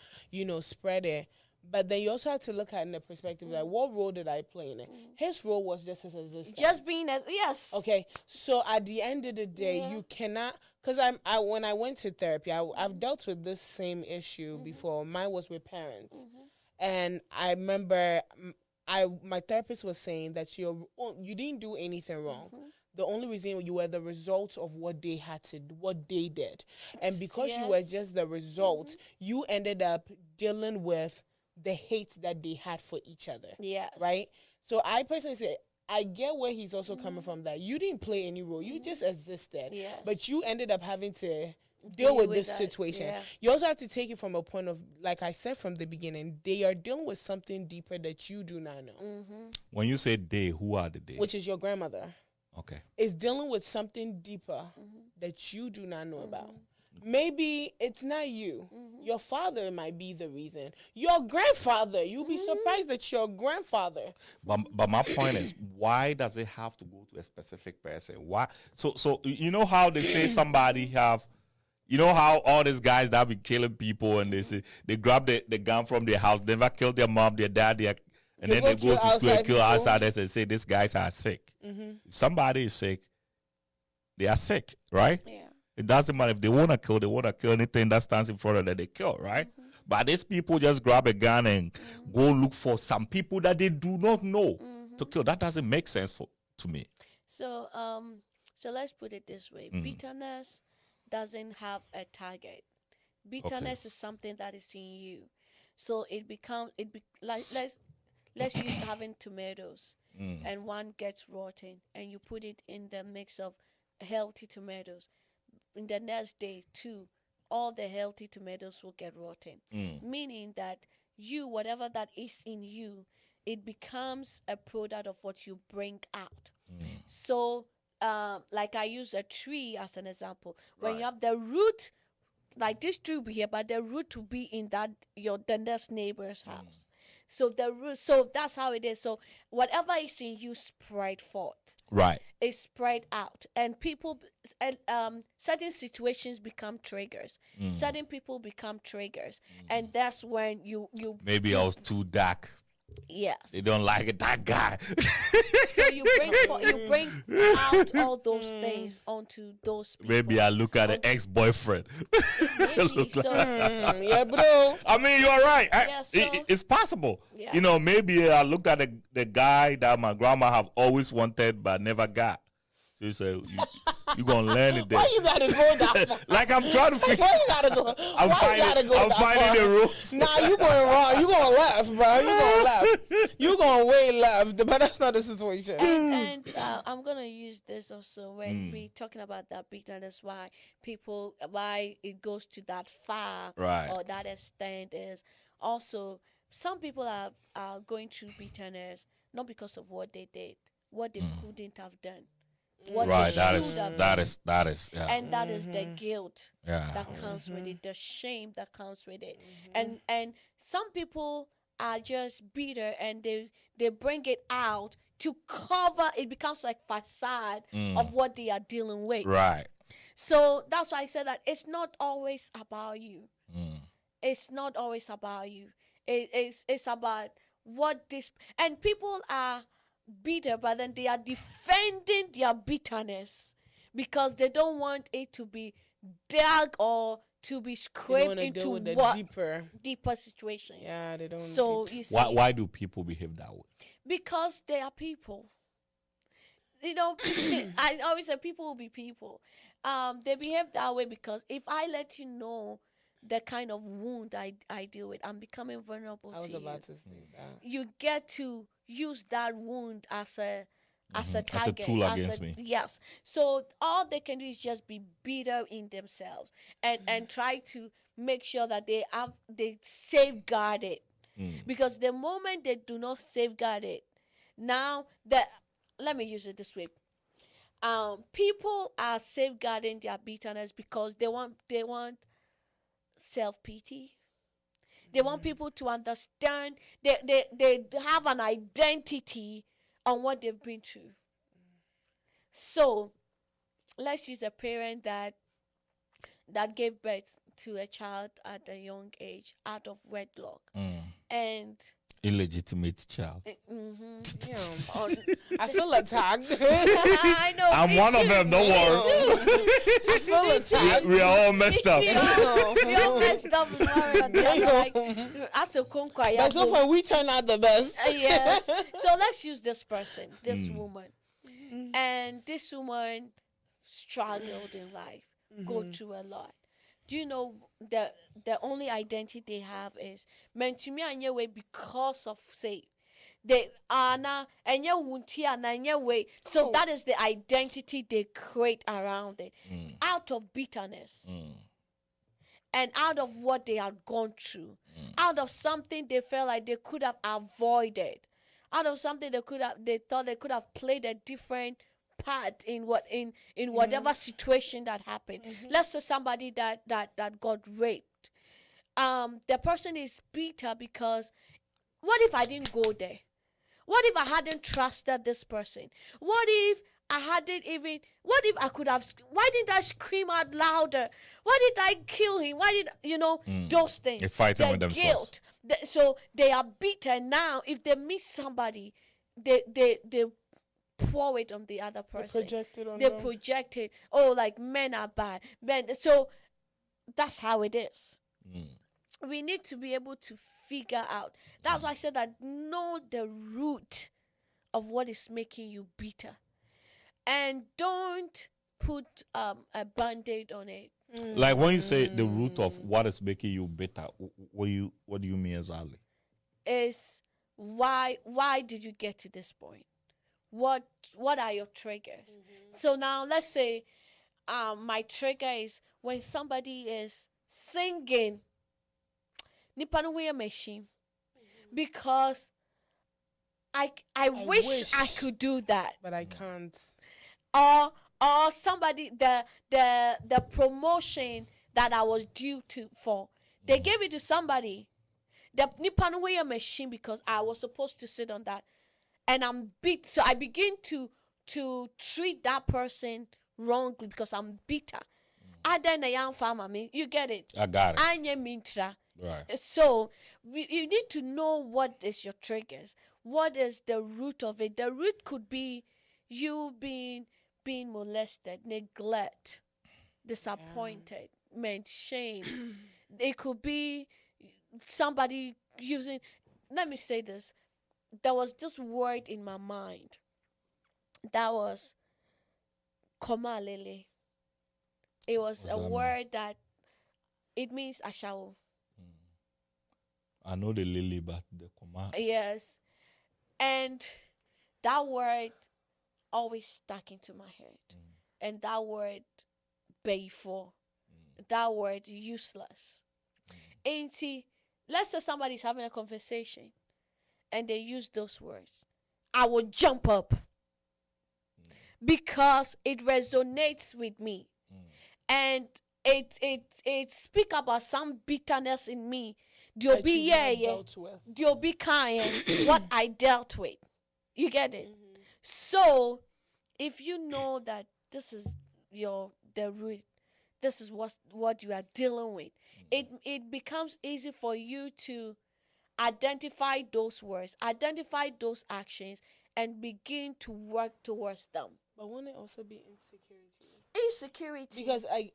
spread it. But then you also have to look at it in the perspective, like, what role did I play in it? His role was just his existence. Just being as, yes. Okay, so at the end of the day, you cannot, because when I went to therapy, I've dealt with this same issue before. Mine was with parents. And I remember my therapist was saying that you didn't do anything wrong. The only reason you were the result of what they did. And because you were just the result, you ended up dealing with the hate that they had for each other. Yes. Right? So I personally say, I get where he's also coming from, that you didn't play any role. You just existed. Yes. But you ended up having to deal with this situation. Yeah. You also have to take it from a point of, like I said from the beginning, they are dealing with something deeper that you do not know. When you say they, who are the they? Which is your grandmother. Okay. Is dealing with something deeper that you do not know about. Maybe it's not you. Your father might be the reason. Your grandfather. You'll be surprised that your grandfather. But my point is, why does it have to go to a specific person? Why? So you know how they say somebody have, you know how all these guys that be killing people, and they say they grab the gun from their house, never kill their mom, their dad, and then they go to school and kill outsiders and say these guys are sick. If somebody is sick, they are sick, right? Yeah. It doesn't matter if they want to kill anything that stands in front of them, they kill, right? But these people just grab a gun and go look for some people that they do not know to kill. That doesn't make sense to me. So let's put it this way: bitterness doesn't have a target. Bitterness is something that is in you. So like let's use having tomatoes, and one gets rotten, and you put it in the mix of healthy tomatoes. In the next day, too, all the healthy tomatoes will get rotten. Meaning that whatever that is in you, it becomes a product of what you bring out. So, like I use a tree as an example. When you have the root, like this tree will be here, but the root will be in the next neighbor's house. So that's how it is. So whatever is in you spread forth. Right. It's spread out, and people, certain situations become triggers. Certain people become triggers, and that's when you maybe I was too dark. Yes. They don't like it, that guy. So you bring out all those things onto those people. Maybe I look at an ex-boyfriend. Yeah, bro. I mean, you're right. It's possible. Yeah. You know, maybe I looked at the guy that my grandma have always wanted but never got. So you say, you're going to learn it there. Why you got to go that far? Like I'm trying to figure. Why you got to go? I'm finding the rules. Nah, you going wrong. You going left, bro. You going left. You going way left. But that's not the situation. And I'm going to use this also when we talking about that bitterness, why it goes to that far or that extent is also some people are going through bitterness not because of what they did, what they couldn't have done. That is, yeah. And that is the guilt that comes with it, the shame that comes with it. And some people are just bitter and they bring it out to cover, it becomes like facade of what they are dealing with. Right. So that's why I said that it's not always about you. It's not always about you. It's about what this, and people are bitter, but then they are defending their bitterness because they don't want it to be dug or to be scraped into what deeper situations. Yeah, they don't. So you see, why do people behave that way? Because they are people. You know, I always say people will be people. They behave that way because if I let you know the kind of wound I deal with, I'm becoming vulnerable to you. I was about to say that. You get to use that wound as a target, as a tool against me. Yes. So all they can do is just be bitter in themselves and try to make sure that they safeguard it Because the moment they do not safeguard it, now let me use it this way. People are safeguarding their bitterness because they want self-pity. They want people to understand. They have an identity on what they've been through. So let's use a parent that gave birth to a child at a young age out of wedlock. And illegitimate child. I feel attacked. I know. I'm one of them. Don't worry. I feel attacked. We are all messed up. We all messed up. As a conqueror. But so far, we turn out the best. Yes. So let's use this person, this woman. And this woman struggled in life, go through a lot. Do you know the only identity they have is mentumi anye way because of say they are na anye wunti ana anye way. So that is the identity they create around it, out of bitterness, and out of what they had gone through, out of something they felt like they could have avoided, out of something they thought they could have played a different part in whatever situation that happened. Let's say somebody that got raped. The person is bitter because what if I didn't go there? What if I hadn't trusted this person? What if I could have, why didn't I scream out louder? Why did I kill him? Why did, those things. They're fighting with themselves. So they are bitter now. If they meet somebody, they pour it on the other person. They project it. Oh, like men are bad. So that's how it is. We need to be able to figure out. That's why I said that know the root of what is making you bitter. And don't put a band-aid on it. Like when you say the root of what is making you bitter, what do you mean exactly? Is why did you get to this point? What are your triggers? So now let's say my trigger is when somebody is singing nipa no hoye machine, because I wish I could do that, but I can't. Or somebody the promotion that I was due for, they gave it to somebody. The nipa no hoye machine because I was supposed to sit on that. And I'm bitter, so I begin to treat that person wrongly because I'm bitter. Other than a young farmer, you get it. I got it. Anya mintra. Right. So you need to know what is your triggers. What is the root of it? The root could be you being molested, neglect, disappointed, shame. It could be somebody using. Let me say this. There was this word in my mind that was komalele. It was a word that it means I shall. I know the lily, but the koma. Yes. And that word always stuck into my head. And that word for. That word useless. And see, let's say somebody's having a conversation and they use those words, I will jump up because it resonates with me, and it speak about some bitterness in me. They'll be kind what I dealt with. You get it? So if you know that this is the root, this is what you are dealing with, it becomes easy for you to identify those words, identify those actions, and begin to work towards them. But won't it also be insecurity? Because I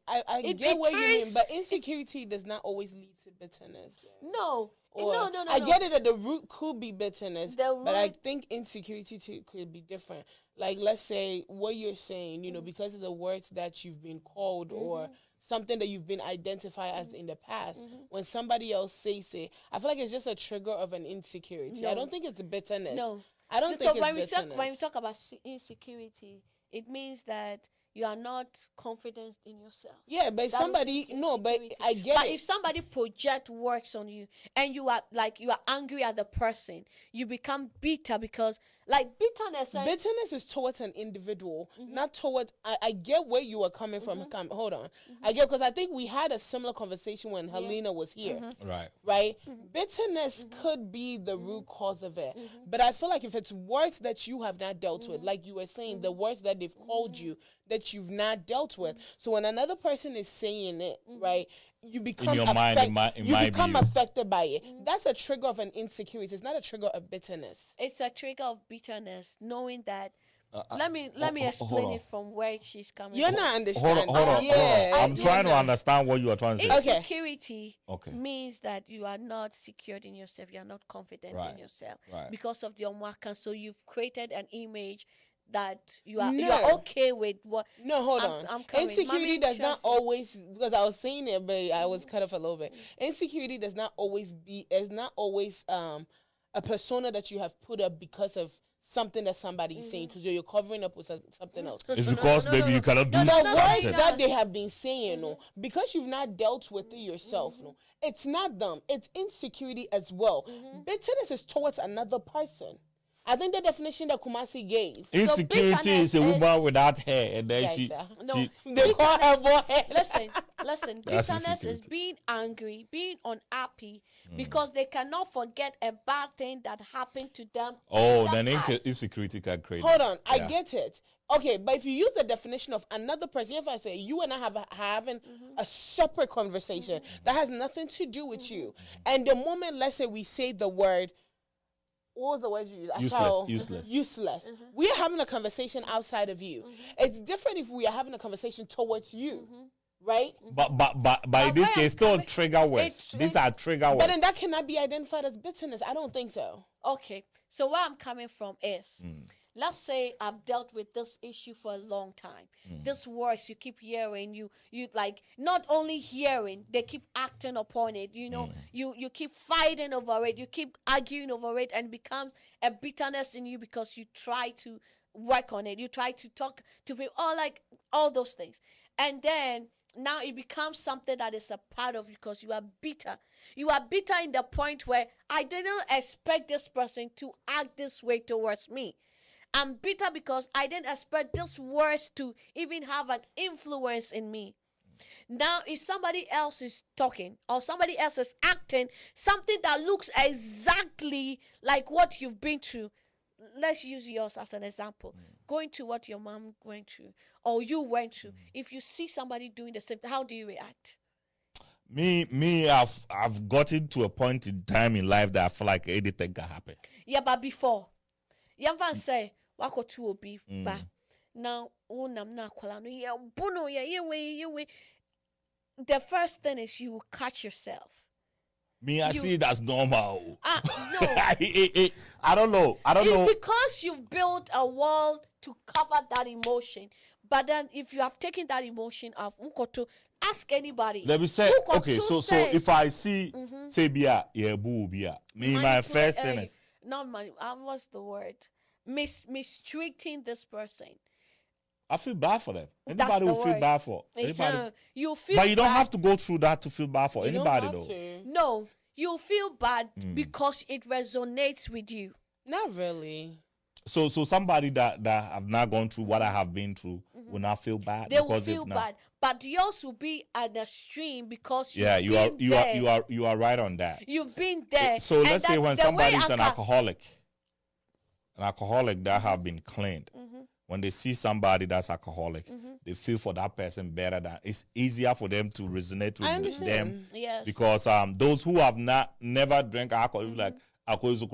get what you mean, but insecurity does not always lead to bitterness. No. I get it that the root could be bitterness, but I think insecurity too could be different. Like, let's say what you're saying, because of the words that you've been called or something that you've been identified as in the past. When somebody else says it, I feel like it's just a trigger of an insecurity. No. I don't think it's a bitterness. No. I don't think it's bitterness. When we talk about insecurity, it means that you are not confident in yourself. Yeah, but That is somebody but insecurity. I get But it. if somebody project works on you and you are angry at the person, you become bitter because bitterness. Bitterness is towards an individual, not towards. I get where you are coming from. Hold on, I get, because I think we had a similar conversation when Helena was here. Right. Bitterness could be the root cause of it, but I feel like if it's words that you have not dealt with, like you were saying, the words that they've called you that you've not dealt with. So when another person is saying it, right, you become in your mind, it might become be affected by it. That's a trigger of an insecurity. It's not a trigger of bitterness. It's a trigger of bitterness, knowing that. Let me explain it from where she's coming. You're from. not understanding. Hold on. Yeah, I'm trying to understand what you are trying to say. Okay. Insecurity Okay. means that you are not secured in yourself. You are not confident Right. in yourself Right. because of the unwaka. So you've created an image that you are No. okay with what. No, hold I'm on. coming. Insecurity Mommy, does not trust me. always, because I was saying it, but I was cut off a little bit. Insecurity does not always a persona that you have put up because of something that somebody's saying, because you're covering up with something else. It's because maybe you cannot do The words something. that they have been saying, no, because you've not dealt with it yourself, no, it's not them. It's insecurity as well. Bitterness is towards another person. I think the definition that Kumasi gave. Insecurity is a bitterness woman is- without hair, and then Yes, she, sir. No, she They call her boy. Listen. That's Bitterness is insecurity. being angry, being unhappy because they cannot forget a bad thing that happened to them. oh, in the then past. insecurity can create. Hold on, I Yeah. get it. Okay, but if you use the definition of another person, if I say you and I having a separate conversation that has nothing to do with you, and the moment, let's say, we say the word, what was the word you used? Useless. We are having a conversation outside of you. It's different if we are having a conversation towards you, right? But in this where case, I'm still coming- trigger words. These are trigger words. But then that cannot be identified as bitterness. I don't think so. Okay, so where I'm coming from is, let's say I've dealt with this issue for a long time. This words you keep hearing, you like not only hearing, they keep acting upon it. You know, you keep fighting over it, you keep arguing over it, and it becomes a bitterness in you because you try to work on it. You try to talk to people, all those things, and then now it becomes something that is a part of you because you are bitter. You are bitter in the point where I didn't expect this person to act this way towards me. I'm bitter because I didn't expect this words to even have an influence in me. Now, if somebody else is talking or somebody else is acting something that looks exactly like what you've been through, let's use yours as an example. Going through what your mom went through or you went through. If you see somebody doing the same, how do you react? Me, I've gotten to a point in time in life that I feel like anything can happen. Yeah, but before, Yamvan say, "Wako tu obi ba." Now, unam na kwala no yeah, bono yeah, way. The first thing is you will catch yourself. Me, I see it as normal. No, I don't know. it's because you've built a wall to cover that emotion. But then, if you have taken that emotion off, to ask anybody. Let me say, Who got okay, to so say? if I see, say, bia, yeah, boo, bia. Me, my first thing is, not money. What's the word? Mistreating this person. I feel bad for them. That's Anybody the will feel word. bad for. Anybody. You feel But you don't bad. have to go through that to feel bad for You don't anybody, have though. to. No, you feel bad because it resonates with you. Not really. So somebody that have not gone through what I have been through will not feel bad. They will because feel they've not- bad, but yours will be at the stream because Yeah, you've you are right on that. You've been there. So And let's say that- when the way somebody's an alcoholic that have been cleaned, when they see somebody that's alcoholic, they feel for that person better than it's easier for them to resonate I with them understand. Yes. because those who have never drank alcohol like alcohol is but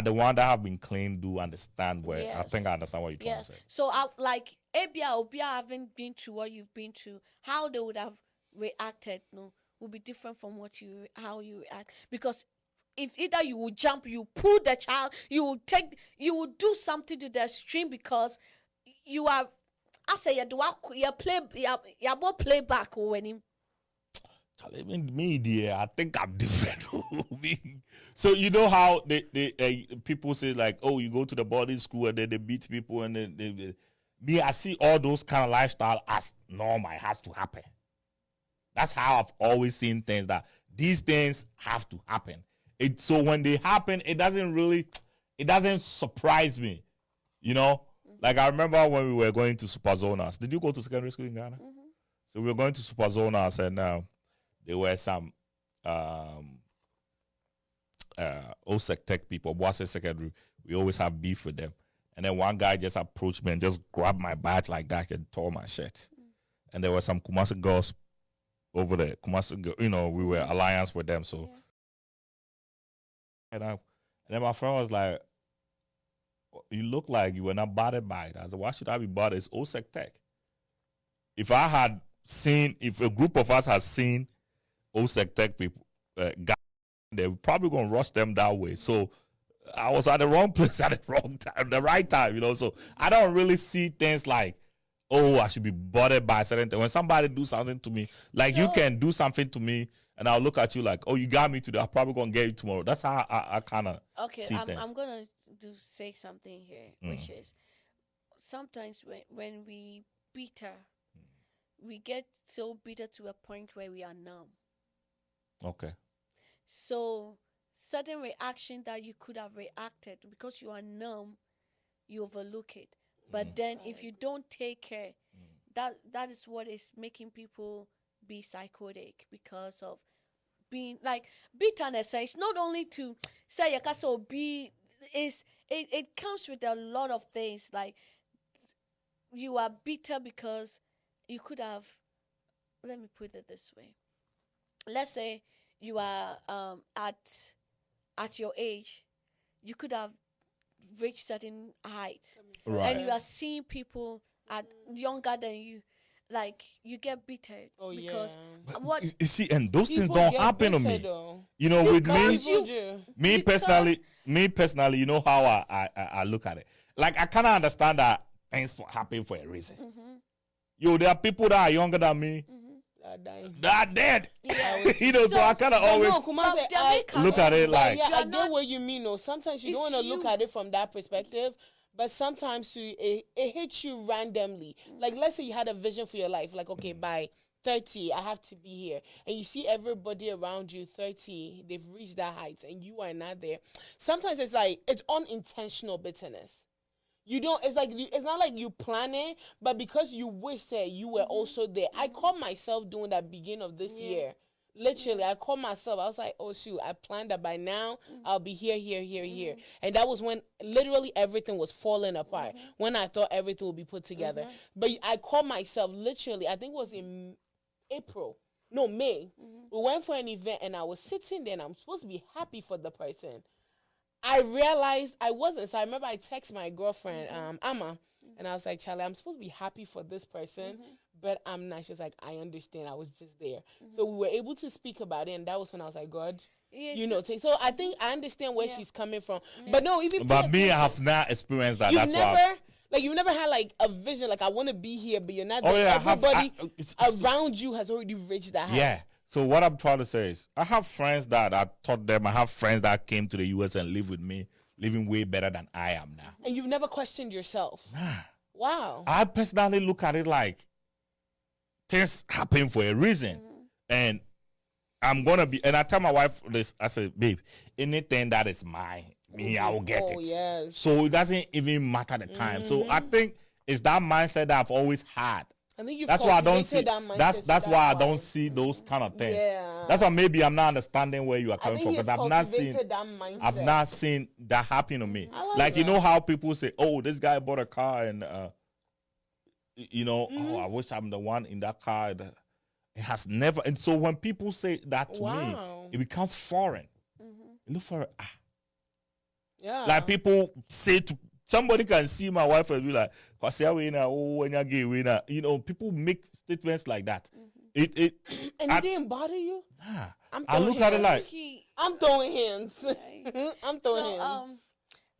the one that have been clean do understand where I Yes. think I understand what you're trying Yes. to say. So like Abia or Bia haven't been through what you've been through, how they would have reacted, would be different from how you react. Because if either you would jump, you pull the child, you would do something to the extreme because you are. I say you play back when him. Me, dear, I think I'm different. So you know how they people say like, oh, you go to the boarding school and then they beat people and then me, I see all those kind of lifestyle as normal. It has to happen. That's how I've always seen things, that these things have to happen. So when they happen, it doesn't surprise me. You know? Like I remember when we were going to Super Zonas. Did you go to secondary school in Ghana? So we were going to Super Zonas, and there were some OSEC Tech people, Boise Secondary. We always have beef with them. And then one guy just approached me and just grabbed my badge like that and tore my shirt. And there were some Kumasi girls over there. We were alliance with them. So, and then my friend was like, "You look like you were not bothered by it." I said, "Why should I be bothered? It's OSEC Tech." If a group of us had seen OSEC Tech people, guys, they're probably going to rush them that way. So I was at the wrong place at the wrong time, the right time, So I don't really see things like, oh, I should be bothered by certain things. When somebody do something to me, like you can do something to me, and I'll look at you like, oh, you got me today, I'm probably going to get you tomorrow. That's how I kind of see things. I'm going to say something here, which is sometimes when we bitter, we get so bitter to a point where we are numb. Okay. So certain reaction that you could have reacted, because you are numb, you overlook it. But then if you don't take care, that is what is making people be psychotic, because of being like bitterness. It's not only to say it comes with a lot of things. Like you are bitter because you could have, let me put it this way. Let's say you are at your age, you could have reached certain heights, right, and you are seeing people at younger than you, like you get bitter because what you see, and those things people don't get happen to bitter, me. though. With Because me personally, you know how I look at it. Like I kind of understand that things happen for a reason. There are people that are younger than me that are dead. Yeah. So I kind of always look at it like, I get what you mean. No, sometimes you don't want to look at it from that perspective, but sometimes it hits you randomly. Like let's say you had a vision for your life, like okay, by 30 I have to be here, and you see everybody around you 30, they've reached that height and you are not there. Sometimes it's like it's unintentional bitterness. You don't, it's not like you plan it, but because you wish that you were also there. I caught myself doing that beginning of this year. Literally, I caught myself. I was like, oh, shoot, I planned that by now I'll be here. And that was when literally everything was falling apart, when I thought everything would be put together. But I caught myself literally, I think it was in May. We went for an event and I was sitting there and I'm supposed to be happy for the person. I realized I wasn't. So I remember I texted my girlfriend, Amma, and I was like, Charlie, I'm supposed to be happy for this person, but I'm not. She was like, I understand. I was just there. So we were able to speak about it, and that was when I was like, God, So I think I understand where she's coming from. But no, but me, I have not experienced that. That's why. Like you never had like a vision, like I want to be here, but you're not Oh, there. yeah, Everybody around you has already reached that height. Yeah. So what I'm trying to say is, I have friends that I taught them. I have friends that came to the US and live with me, living way better than I am now. And you've never questioned yourself. Nah. Wow. I personally look at it like things happen for a reason. And I'm going to be, and I tell my wife this, I say, babe, anything that is mine, I will get it. Yes. So it doesn't even matter the time. So I think it's that mindset that I've always had. I think you've that's why I don't see. That's why I don't why. see those kind of things. Yeah. That's why maybe I'm not understanding where you are coming from, because I've that not seen that happen to me. Like you know how people say, "Oh, this guy bought a car," and oh, I wish I'm the one in that car. It has never. And so when people say that to me, it becomes foreign. You look for Yeah. like people say to. Somebody can see my wife and be like, people make statements like that. And it didn't bother you? Nah. I look at it like, I'm throwing hands. I'm throwing hands.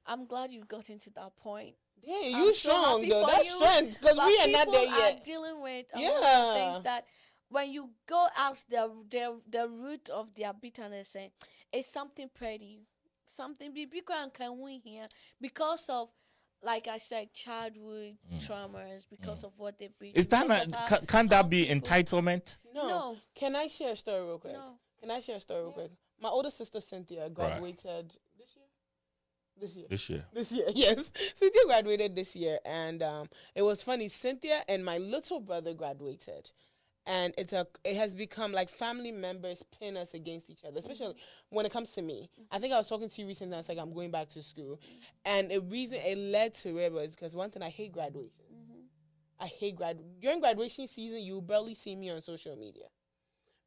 I'm glad you got into that point. Yeah, you strong though. That's strength, because we are not there yet. People are dealing with a lot of things that when you go ask the root of their bitterness, it's something pretty. Something big and can win here because of like I said, childhood traumas because of what they've been. Is that because not, of can how that be people- entitlement? No. Can I share a story real quick? No. Can I share a story real quick? My older sister Cynthia graduated this year. This year, yes. Cynthia graduated this year, and it was funny. Cynthia and my little brother graduated, and it has become like family members pin us against each other, especially when it comes to me. I think I was talking to you recently. I was like, I'm going back to school, and the reason it led to it was because one thing, I hate graduation. I hate during graduation season. You barely see me on social media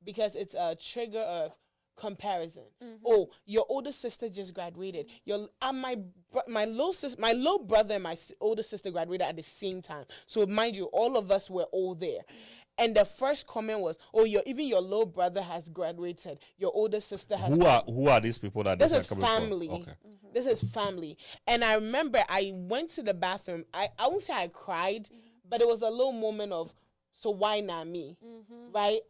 because it's a trigger of comparison. Oh, your older sister just graduated. My little brother and my older sister graduated at the same time. So mind you, all of us were all there. And the first comment was, "Oh, even your little brother has graduated. Your older sister has." Who are these people that This are is coming family. from? Okay. This is family. And I remember I went to the bathroom. I won't say I cried, but it was a little moment of, so why not me? Right?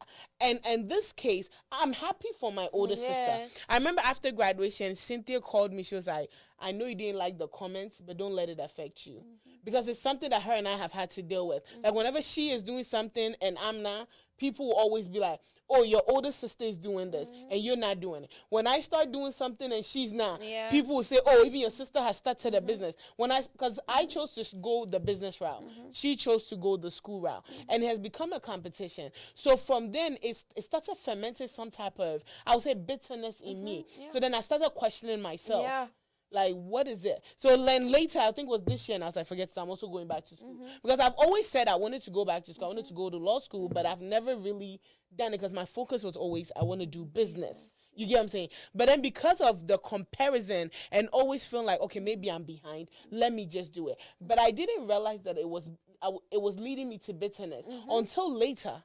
And in this case, I'm happy for my older sister. I remember after graduation, Cynthia called me. She was like, I know you didn't like the comments, but don't let it affect you. Because it's something that her and I have had to deal with. Like whenever she is doing something and I'm not, people will always be like, oh, your older sister is doing this and you're not doing it. When I start doing something and she's not, people will say, oh, even your sister has started a business. Because I chose to go the business route. She chose to go the school route. And it has become a competition. So from then, it started fermenting some type of, I would say, bitterness in me. So then I started questioning myself. Like, what is it? So then later, I think it was this year, and I was like, forget it, I'm also going back to school. Because I've always said I wanted to go back to school. I wanted to go to law school, but I've never really done it because my focus was always, I want to do business. You get what I'm saying? But then because of the comparison and always feeling like, okay, maybe I'm behind, let me just do it. But I didn't realize that it was leading me to bitterness until later.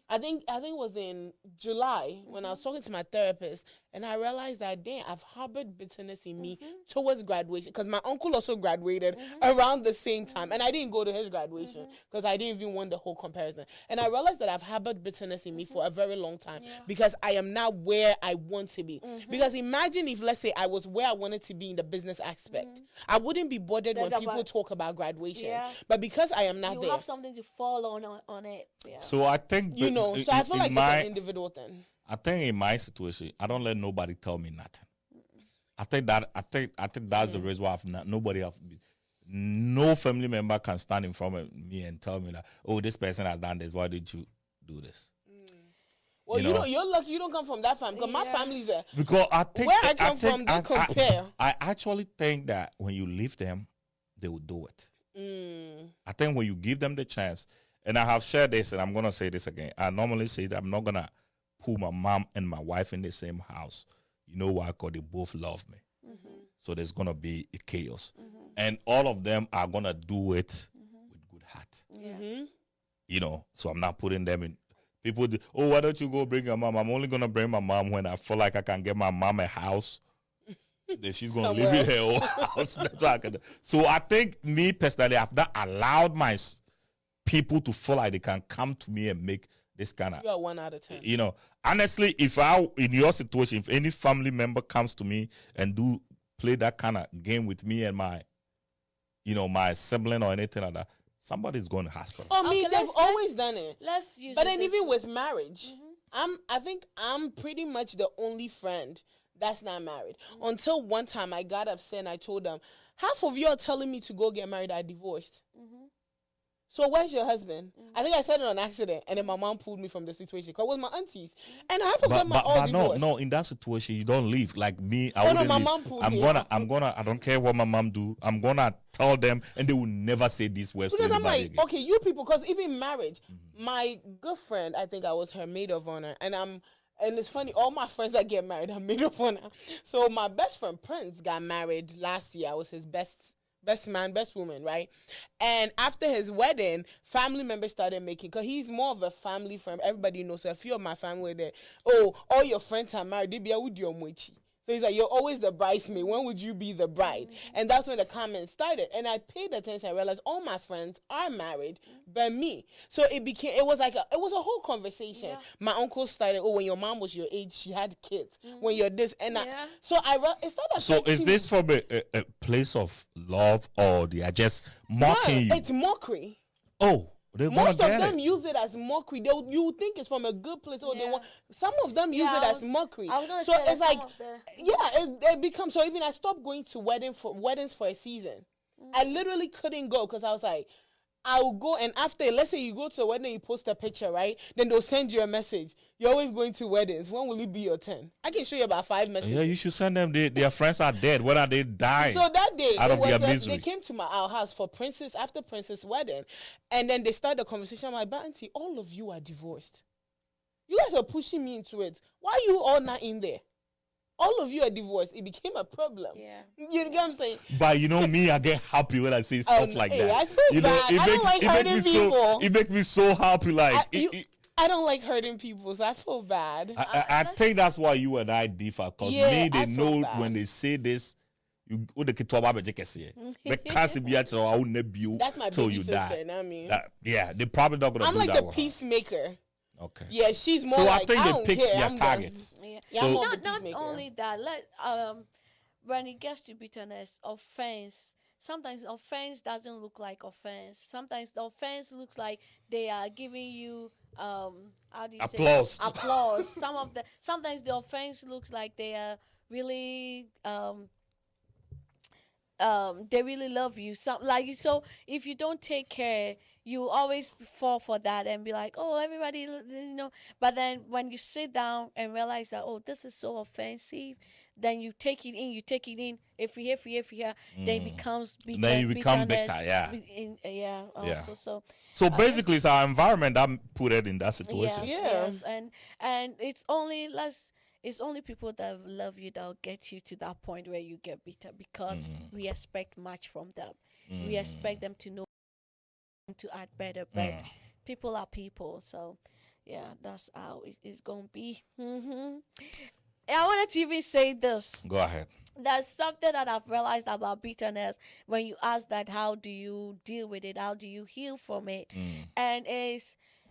I think it was in July when I was talking to my therapist, and I realized that, damn, I've harbored bitterness in me towards graduation because my uncle also graduated around the same time, and I didn't go to his graduation because I didn't even want the whole comparison. And I realized that I've harbored bitterness in me for a very long time because I am not where I want to be. Because imagine if, let's say, I was where I wanted to be in the business aspect, I wouldn't be bothered when people talk about graduation. But because I am not you there, have something to fall on it. So I think so I feel like it's an individual thing. I think in my situation, I don't let nobody tell me nothing. I think that's the reason why no family member can stand in front of me and tell me that, oh, this person has done this. Why did you do this? Well, you're lucky you don't come from that family because my family's there. Because I think where I come from, they compare. I actually think that when you leave them, they will do it. I think when you give them the chance, and I have shared this, and I'm gonna say this again. I normally say that I'm not gonna put my mom and my wife in the same house. You know why? Because they both love me. So there's gonna be a chaos, and all of them are gonna do it with good heart. You know, so I'm not putting them in. People do, oh, why don't you go bring your mom? I'm only gonna bring my mom when I feel like I can get my mom a house. Then she's gonna live in her own house. That's what I can do. So I think me personally, I've not allowed my people to feel like they can come to me and make this kind of. You are 1 out of 10. You know, honestly, if I in your situation, if any family member comes to me and play that kind of game with me and my sibling or anything like that, somebody's going to hospital. Oh, me, they've always done it. Let's use. But then even with marriage, I think I'm pretty much the only friend that's not married. Until one time I got upset and I told them, half of you are telling me to go get married, I divorced. So where's your husband? I think I said it on accident, and then my mom pulled me from the situation because it was my aunties, and half of them are all divorced. No, in that situation you don't leave. Like me, I wouldn't my leave. mom pulled me. I'm gonna. I don't care what my mom do. I'm gonna tell them, and they will never say these words because to I'm anybody like, again. okay, you people, because even marriage, my good friend, I think I was her maid of honor, and it's funny, all my friends that get married are maid of honor. So my best friend Prince got married last year. I was his best man, best woman, right? And after his wedding, family members started making, because he's more of a family friend. Everybody knows. So a few of my family were there. Oh, all your friends are married. So So he's like, you're always the bridesmaid. When would you be the bride? And that's when the comments started. And I paid attention. I realized all my friends are married, but me. So it was a whole conversation. Yeah. My uncle started, when your mom was your age, she had kids. When you're this. And Yeah. it started. So is this from a place of love, or they are just mocking you? It's mockery. Oh, they want Most to of get them it. use it as mockery. You think it's from a good place, or they Yeah. want. Some of them use Yeah, it as mockery. I was gonna So say that it's like, some of the- it becomes so. Even I stopped going to weddings for a season. I literally couldn't go because I was like, I will go, and after, let's say you go to a wedding, you post a picture, right? Then they'll send you a message. You're always going to weddings. When will it be your turn? I can show you about 5 messages. Yeah, you should send them. Their friends are dead. When are they dying? So that day, Out of their they misery. came to our house for after Princess wedding. And then they started the conversation. I'm like, but auntie, all of you are divorced. You guys are pushing me into it. Why are you all not in there? All of you are divorced. It became a problem. Yeah. You know what I'm saying? But me, I get happy when I say stuff like hey, that. I feel bad. I don't like hurting people. It makes me so happy. Like I don't like hurting people, so I feel bad. I think that's why you and I differ. Because Yeah, they I feel know bad. when they say this, you the kid talk about I will never be That's my till baby you sister, die. and I mean, Yeah, they probably not gonna I'm do like that the with her. peacemaker. Okay. Yeah, she's more So like, I think don't they pick care, their I'm done. targets. Yeah. Yeah, I'm So- more the Not peacemaker. only that, when it gets to bitterness, offense. Sometimes offense doesn't look like offense. Sometimes the offense looks like they are giving you how do you Applause. say applause. Sometimes the offense looks like they are really they really love you. So if you don't take care, you always fall for that and be like, oh, everybody, But then when you sit down and realize that, oh, this is so offensive, then you take it in. If we hear, then it becomes bitter. Then you become bitterness, bitter, yeah. Yeah. Yeah. So So basically, it's our environment that put it in that situation. yes, and it's only people that love you that will get you to that point where you get bitter, because we expect much from them. We expect them to know, to act better, but people are people. So yeah, that's how it is going to be. I wanted to even say this. Go ahead. There's something that I've realized about bitterness. When you ask that, how do you deal with it? How do you heal from it? And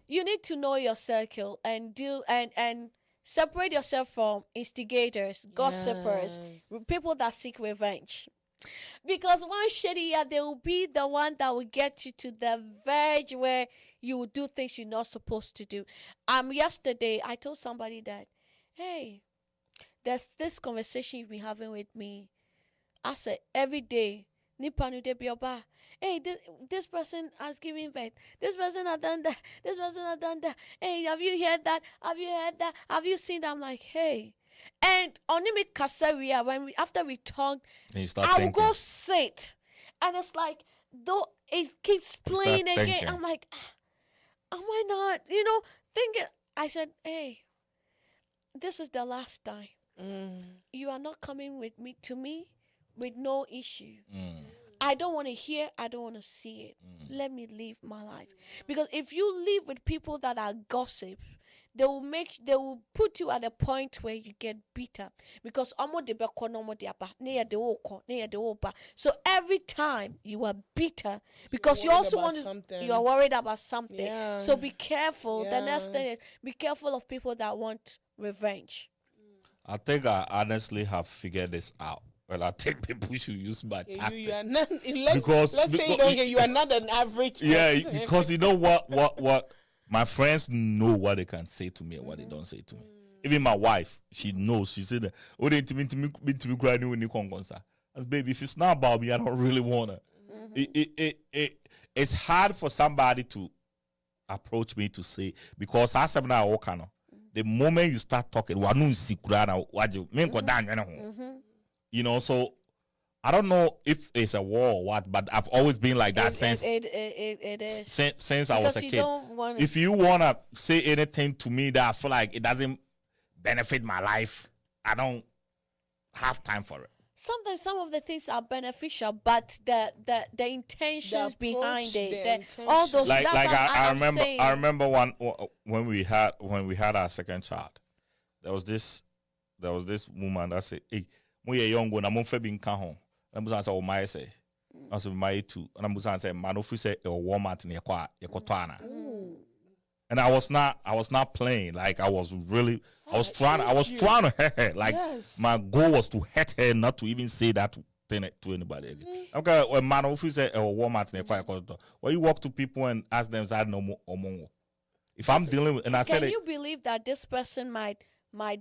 you need to know your circle and separate yourself from instigators, gossipers, people that seek revenge. Because one shitty year, they will be the one that will get you to the verge where you will do things you're not supposed to do. Yesterday, I told somebody that, hey, there's this conversation you've been having with me. I said, every day, hey, this person has given birth. This person has done that. This person has done that. Hey, have you heard that? Have you heard that? Have you seen that? I'm like, hey. And only Kasaria, after we talked, And you start I will thinking. go sit. And it's like, though it keeps playing again. thinking. I'm like, am I not? Thinking. I said, hey, this is the last time. You are not coming to me with no issue. I don't want to hear, I don't want to see it. Let me live my life. Because if you live with people that are gossip, they will put you at a point where you get bitter. Because so every time you are bitter, because you also you are worried about something. Yeah. So be careful. The next Yeah. thing is, be careful of people that want revenge. I think I honestly have figured this out. Well, I think people should use my tactic. You are not. Let's Because- say you because- don't get. You are not an average. Yeah, person. because you know what my friends know what they can say to me and what they don't say to me. Even my wife, she knows. She said, "Oh, they to me crying when you come concern." I said, baby, if it's not about me, I don't really wanna. It's hard for somebody to approach me to say, because I said now the moment you start talking, so I don't know if it's a war or what, but I've always been like that since It is. since I was a Because you kid. don't want If you wanna say anything to me that I feel like it doesn't benefit my life, I don't have time for it. sometimes some of the things are beneficial, but the intentions The behind approach, it, the all those. Like that's like what I I'm remember saying. I remember when we had our second child, there was this there was this woman that said, "Hey, we are young, na mo fe bi nka ho." And I said, "Oh my say." I said, "My too." And I said, "Man, if we say a Walmart in Yakotana." And I was not playing. Like I was trying to like my goal was to hurt her, not to even say that thing to anybody again. Okay, when man, if you say a Walmart in Yakotana, well, you walk to people and ask them, "I no more." If I'm dealing with, and I said, can you believe that this person might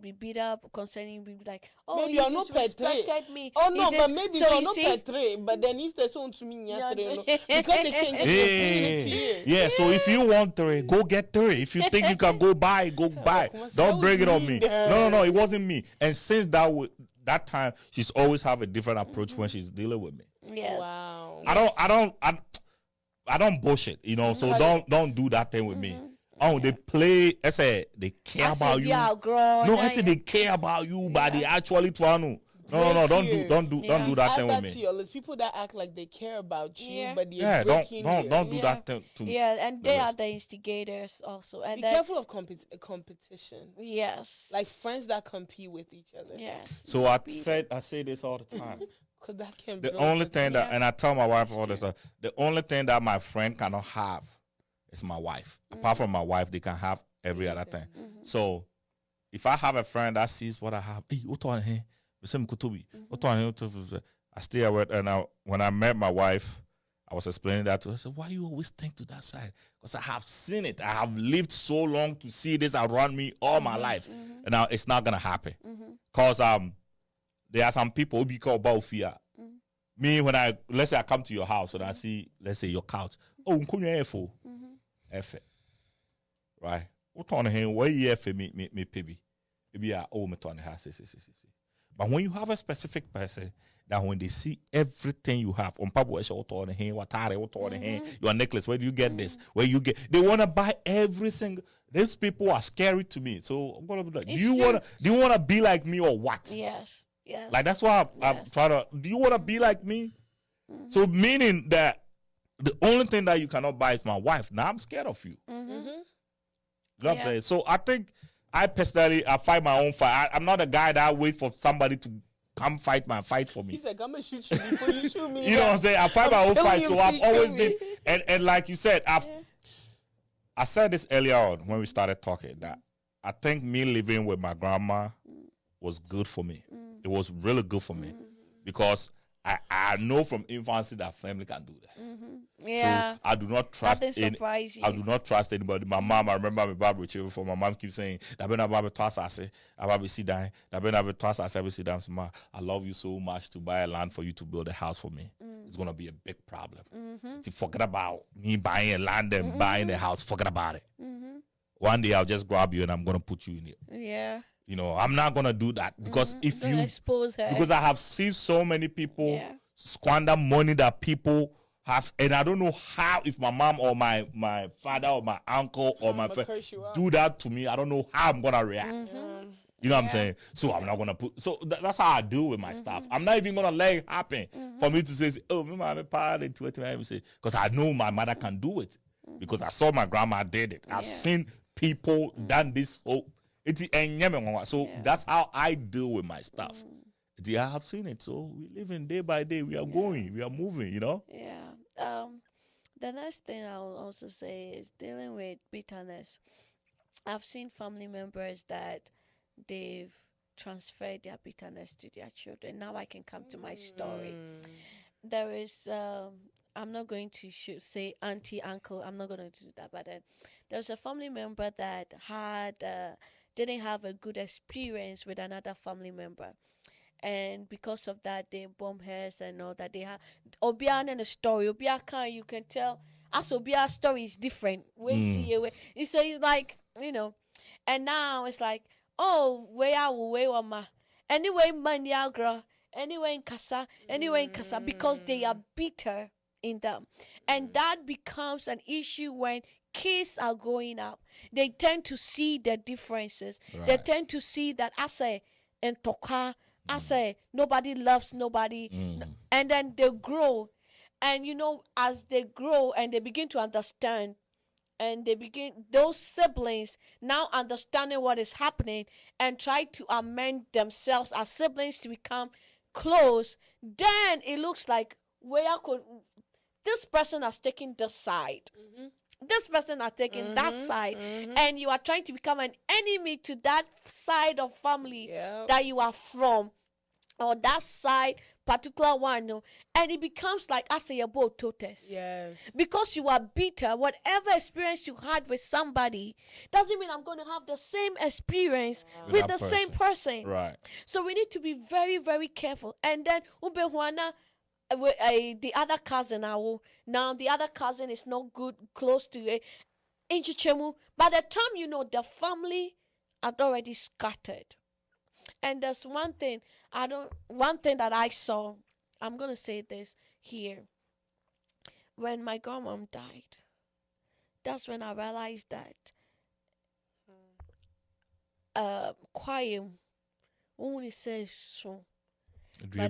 be beat up concerning be like, oh, maybe you you're not disrespected me. Oh no, He but maybe so you're you not see, petre, but then he's the son to me because they can't get yeah. So if you want 3, go get 3. If you think you can go buy, go buy. Don't bring it on me. No, it wasn't me. And since that time, she's always have a different approach when she's dealing with me. Yes. Wow. I don't bullshit, you know. So don't do that thing with me. Oh, they play. I say they care about you. No, I say they care about you, but they actually trying to. No, don't do that thing with me. To your list. People that act like they care about you, but don't do that thing to me. Yeah, and they are the instigators also. And be careful of competition. Yes, like friends that compete with each other. Yes. So I say this all the time. That can the only thing that, and I tell my wife all this, the only thing that my friend cannot have is my wife. Apart from my wife, they can have every other thing. So if I have a friend that sees what I have, hey, I stay away. And when I met my wife, I was explaining that to her. I said, why you always think to that side? Because I have seen it. I have lived so long to see this around me all my life. And now it's not going to happen. Because there are some people who be called Baufia. Me, when let's say I come to your house and I see, let's say your couch. Oh, F. Right? What on him? Where you F me baby? Maybe I owe me to on the house. But when you have a specific person that when they see everything you have on Pablo, your necklace, where do you get this? They want to buy every single. These people are scary to me. So I'm gonna be like, do you wanna be like me or what? Yes. Like that's why I'm trying to. Do you wanna be like me? So meaning that the only thing that you cannot buy is my wife. Now I'm scared of you. You know what I'm saying? So I think I personally, I fight my own fight. I'm not a guy that waits for somebody to come fight for me. He's like, I'm gonna shoot you before you shoot me. You know what I'm saying? I fight my own fight. So I've always been, and like you said, I said this earlier on when we started talking that I think me living with my grandma was good for me. It was really good for me because I know from infancy that family can do this. Yeah. So I do not trust surprise you. I do not trust anybody. My mom, I remember my Bible before my mom keeps saying, I love you so much to buy a land for you to build a house for me. It's gonna be a big problem. To forget about me buying a land and buying a house, forget about it. One day I'll just grab you and I'm gonna put you in it. Yeah. You know, I'm not gonna do that because if don't you expose her. because I have seen so many people squander money that people have, and I don't know how, if my mom or my father or my uncle or my friend do that to me, I don't know how I'm gonna react. You know what I'm saying? So I'm not gonna put. So that's how I deal with my stuff. I'm not even gonna let it happen for me to say, "Oh, my part into it," because I know my mother can do it because I saw my grandma did it. I've seen people done this whole. So that's how I deal with my stuff. I have seen it. So we live in day by day. We are going. We are moving. You know. Yeah. The next thing I will also say is dealing with bitterness. I've seen family members that they've transferred their bitterness to their children. Now I can come to my story. There is, I'm not going to say auntie, uncle. I'm not going to do that. But there's a family member that didn't have a good experience with another family member. And because of that, they bomb hers and all that. They have Obian and a story. Obia you can tell. As Obia's story is different. So it's like, and now it's like, oh, where ma. Anyway, money girl. Anyway in casa. Because they are bitter in them. And that becomes an issue when kids are growing up. They tend to see the differences. Right. They tend to see that nobody loves nobody. And then they grow. And as they grow and they begin to understand and they begin, those siblings now understanding what is happening and try to amend themselves as siblings to become close, then it looks like where could this person has taken this side. This person has taken that side, and you are trying to become an enemy to that side of family that you are from, or that side particular one, no? And it becomes like as a boat totes. Yes. Because you are bitter, whatever experience you had with somebody doesn't mean I'm going to have the same experience with the same person. Right. So we need to be very, very careful. And then Ubehuana, the other cousin, now the other cousin is not good, close to it. By the time you know, the family had already scattered. And there's one thing that I saw. I'm gonna say this here. When my grandmom died, that's when I realized that quiet only says so. You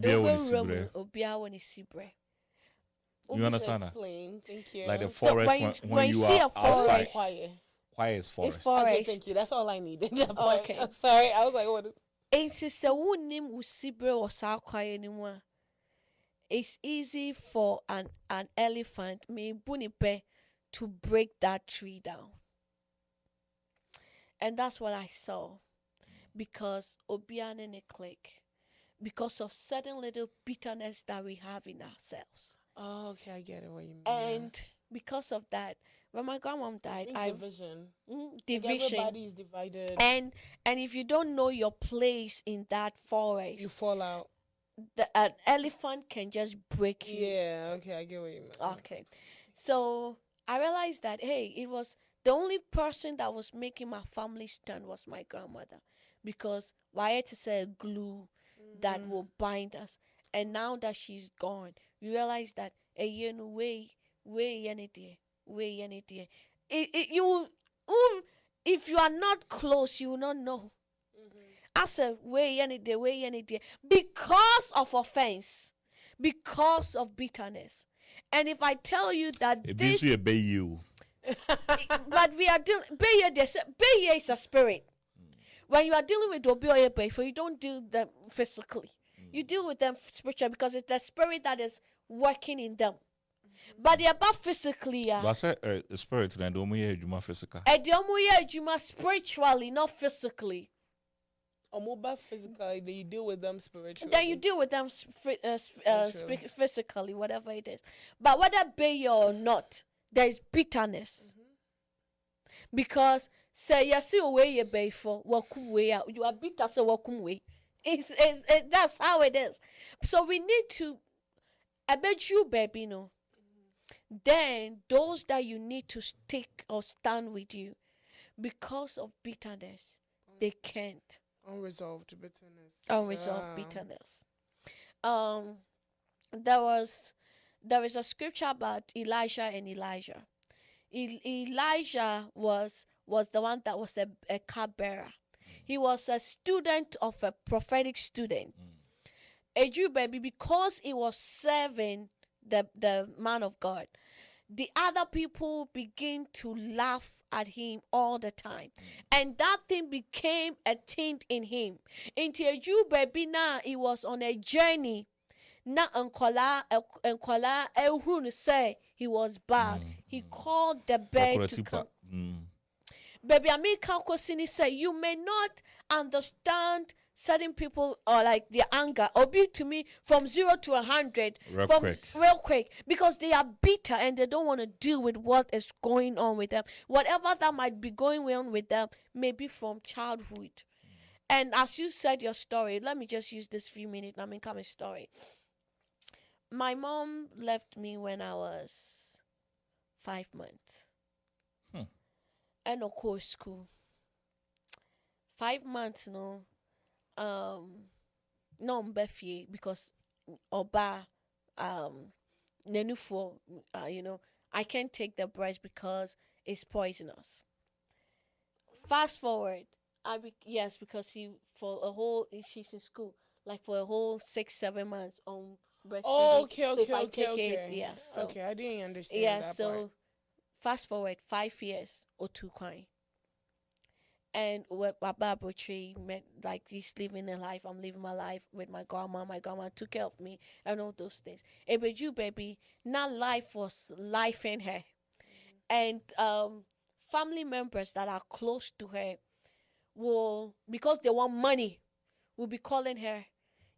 understand that? Explain. Thank you. Like the forest, so when you see are a forest, outside, quiet is forest. It's forest. Okay, thank you. That's all I needed. Okay. I'm sorry. I was like, what is... It's easy for an elephant to break that tree down. And that's what I saw. Because Obian and a click. Because of certain little bitterness that we have in ourselves. Oh, okay, I get it. What you mean? And because of that, when my grandmom died, division. Division. Everybody is divided. And if you don't know your place in that forest, You fall out. an elephant can just break you. Yeah, okay, I get what you mean. Okay. So I realized that, hey, it was the only person that was making my family stand was my grandmother. Because why had to say glue that will bind us. And now that she's gone, we realize that you if you are not close, you will not know. I said because of offense, because of bitterness. And if I tell you that It this, means you you. but we are dealing. Beye is a spirit. When you are dealing with Obi or you don't deal with them physically. You deal with them spiritually because it's the spirit that is working in them. But they are about physically. But I said spirit and don't physical. And they spiritually, not physically. Mobile physically, then you deal with them spiritually. Then you deal with them physically, whatever it is. But whether Beye or not, there is bitterness. Because say you see away you bay for you are bitter so wakum way. It's that's how it is. So we need to I bet you baby no. Then those that you need to stick or stand with you because of bitterness, they can't. Unresolved bitterness. Bitterness. There is a scripture about Elijah and Elijah. Elijah was the one that was a cupbearer. He was a student of a prophetic student. A Jew baby, because he was serving the man of God, the other people begin to laugh at him all the time. And that thing became a thing in him. Into a Jew baby now, he was on a journey. Na enkola ehunu say he was bad. He called the bird to come. Baby, I mean, Kankosini say you may not understand certain people or like their anger or be to me from 0 to 100 real quick because they are bitter and they don't want to deal with what is going on with them. Whatever that might be going on with them, maybe from childhood. And as you said your story, let me just use this few minutes. I mean, come a story. My mom left me when I was 5 months. And of course, school. 5 months, no mbefie because oba nenufo I can't take the breast because it's poisonous. Fast forward, because she's in school like for a whole 6-7 months on breastfeeding. Okay. Yes. Okay, I didn't understand. Yeah, that so part. Fast forward 5 years or two coin. And what Baba Butchie meant, like, he's living a life. I'm living my life with my grandma. My grandma took care of me and all those things. But you, baby, not life was life in her. And family members that are close to her will, because they want money, will be calling her.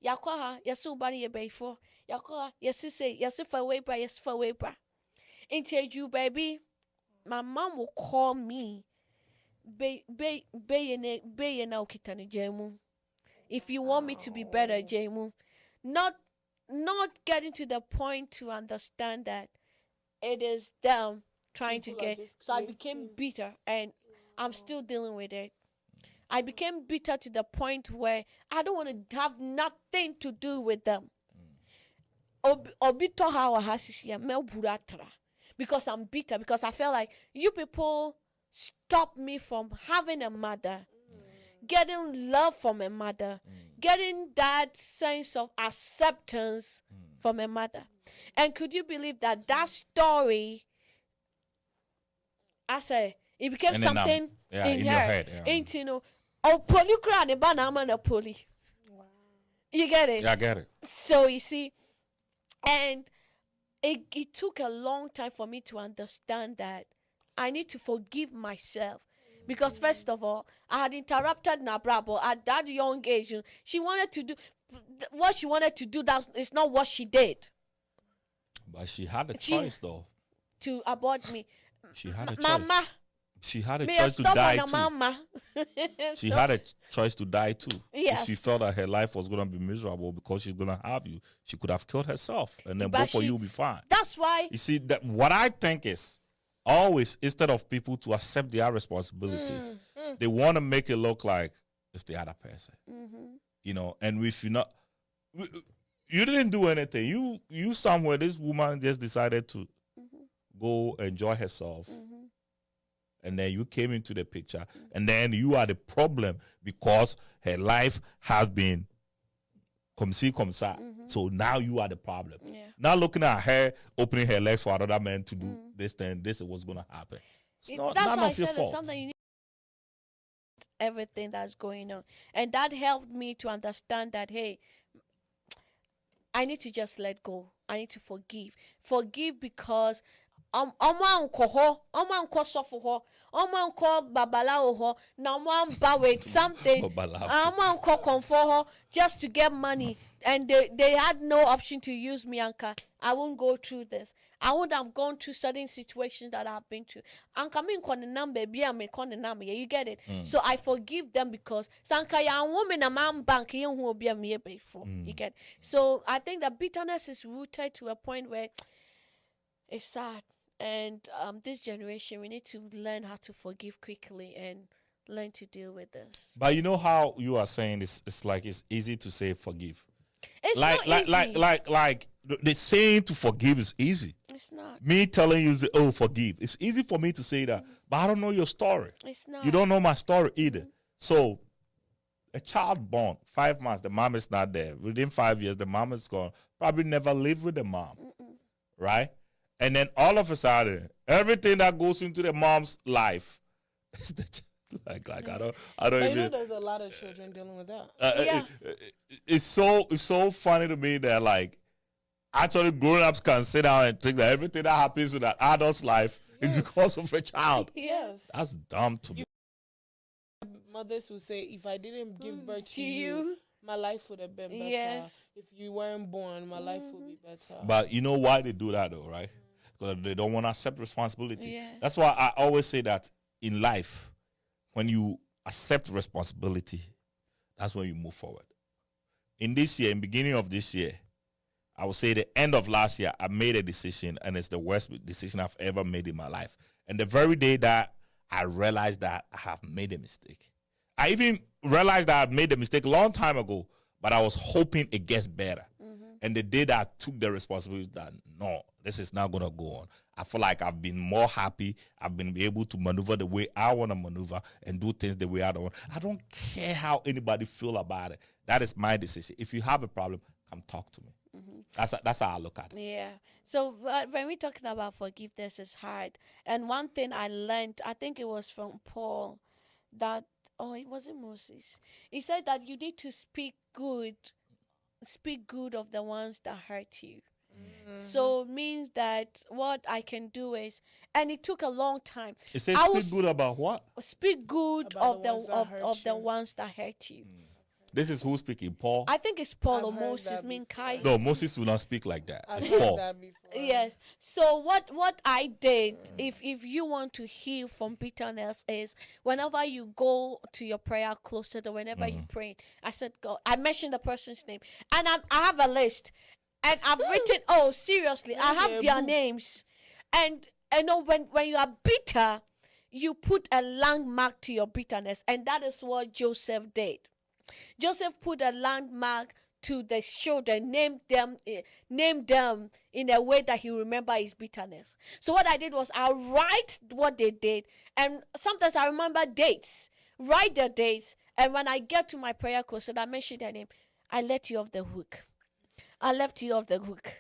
Yakwaha, yasu bani yebefo. Yakwaha, yasi say, yasi for way bra, yasi for way bra. Into you, baby, my mom will call me. If you want me to be better, Jemu, not getting to the point to understand that it is them trying to get. So I became bitter, and I'm still dealing with it. I became bitter to the point where I don't want to have nothing to do with them. Because I'm bitter, because I felt like you people stop me from having a mother, getting love from a mother, getting that sense of acceptance from a mother. And could you believe that story, I say, it became And something in her, your head, into, you know, oh, polycran and banana poly. You get it? Yeah, I get it. So you see, and it took a long time for me to understand that I need to forgive myself. Because first of all, I had interrupted Nabrabo at that young age. She wanted to do what she wanted to do. That is not what she did. But she had a choice, though. To abort me. She had a choice. Mama. She had a choice to die too. Mama. She had a choice to die too. Yes. If she felt that her life was going to be miserable because she's going to have you, she could have killed herself, and then both of you will be fine. That's why. You see, that what I think is, always, instead of people to accept their responsibilities, they want to make it look like it's the other person. You know, and if you're not, you didn't do anything. You somewhere, this woman just decided to go enjoy herself. And then you came into the picture. And then you are the problem because her life has been comme ci, comme ça. So now you are the problem. Yeah. Now looking at her opening her legs for another man to do this thing, this is what's going to happen. It's not, that's none why of your I said fault. it's something you need everything that's going on. And that helped me to understand that, hey, I need to just let go. I need to forgive. Forgive because ọmọ nkọ hɔ, ọmọ nkọ sọfọ hɔ, ọmọ nkọ babalawo hɔ, na ọmọ ba with something, ọmọ nkọ kọnfọ hɔ just to get money, and they had no option to use me. Anka, I won't go through this. I would have gone through certain situations that I've been through. Anka me nkọ ne number bi a me nkọ ne number, you get it. So I forgive them because sanka ya woman a man bank ye hu obi a me before. You get it? So I think that bitterness is rooted to a point where it's sad. And this generation, we need to learn how to forgive quickly and learn to deal with this. But you know how you are saying it's like it's easy to say forgive. It's like not easy. like the saying to forgive is easy. It's not. Me telling you, oh, forgive. It's easy for me to say that, but I don't know your story. It's not. You don't know my story either. So a child born, 5 months, the mom is not there. Within 5 years, the mom is gone. Probably never live with the mom. Right? And then all of a sudden, everything that goes into the mom's life is the like I don't But even. you know, there's a lot of children dealing with that. Yeah. It's so funny to me that like actually grown-ups can sit down and think that everything that happens in that adult's life is because of a child. Yes. That's dumb to me. Mothers will say, if I didn't give birth to you, my life would have been better. Yes. If you weren't born, my life would be better. But you know why they do that though, right? Because they don't want to accept responsibility. Yes. That's why I always say that in life, when you accept responsibility, that's when you move forward. In this year, in beginning of this year, I would say the end of last year, I made a decision, and it's the worst decision I've ever made in my life. And the very day that I realized that I have made a mistake, I even realized that I had made a mistake a long time ago, but I was hoping it gets better. And the day that I took the responsibility that, no, this is not going to go on, I feel like I've been more happy. I've been able to maneuver the way I want to maneuver and do things the way I don't want. I don't care how anybody feel about it. That is my decision. If you have a problem, come talk to me. That's how I look at it. Yeah. So when we're talking about forgiveness, it's hard. And one thing I learned, I think it was from Paul, that it wasn't Moses. He said that you need to speak good of the ones that hurt you. So it means that what I can do is, and it took a long time. It says speak good about what? Speak good About of the ones that hurt you. This is who speaking, Paul? I think it's Paul or I've heard Moses, that Minkai. No, Moses will not speak like that. I've It's heard Paul. that before. Yes. So what I did, if you want to heal from bitterness, is whenever you go to your prayer closet or whenever you pray, I said, God, I mentioned the person's name, and I have a list, and I've written. Oh, seriously, I have their names, and I know when you are bitter, you put a landmark to your bitterness, and that is what Joseph did. Joseph put a landmark to the children, named them in a way that he remember his bitterness. So what I did was I write what they did, and sometimes I remember dates. Write the dates, and when I get to my prayer closet, I mention their name. I let you off the hook. I left you off the hook.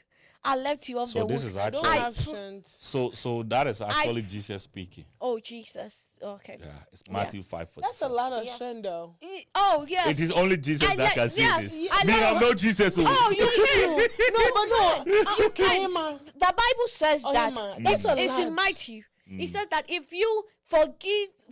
I left you off the So hook. this is I don't actually have strength. so that is actually Jesus speaking. Oh, Jesus. Okay. Yeah, it's Matthew 5. That's a lot of Yeah. strength, though. Oh, yes. It is only Jesus I that let- can say yes, this. I Me, let- I'm no Jesus. Oh, you can. No, but no. You can. Emma. The Bible says Oh, that. Emma, that's a It's in lot. Matthew. It says that if you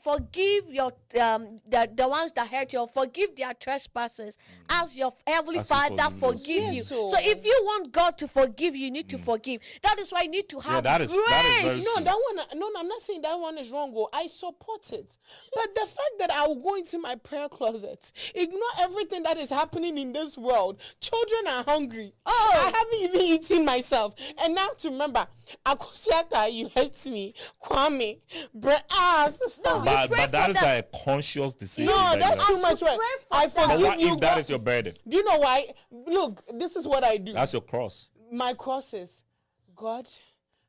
forgive your the ones that hurt you, or forgive their trespasses, as your heavenly As you Father forgive us. forgive you. Yes, So so- if you want God to forgive you, you need to forgive. That is why you need to have that is grace. very No, that one. No, I'm not saying that one is wrong. Oh, I support it, but the fact that I will go into my prayer closet, ignore everything that is happening in this world. Children are hungry. Oh. I haven't even eaten myself, and now to remember, Akusiata, you hate me, Kwame, sister. No, But pray that for is them. a conscious decision. No, that that's you too have. much. Right? pray for I them. But forgive what you. if that God. is your burden? Do you know why? Look, this is what I do. That's your cross. My cross is, God,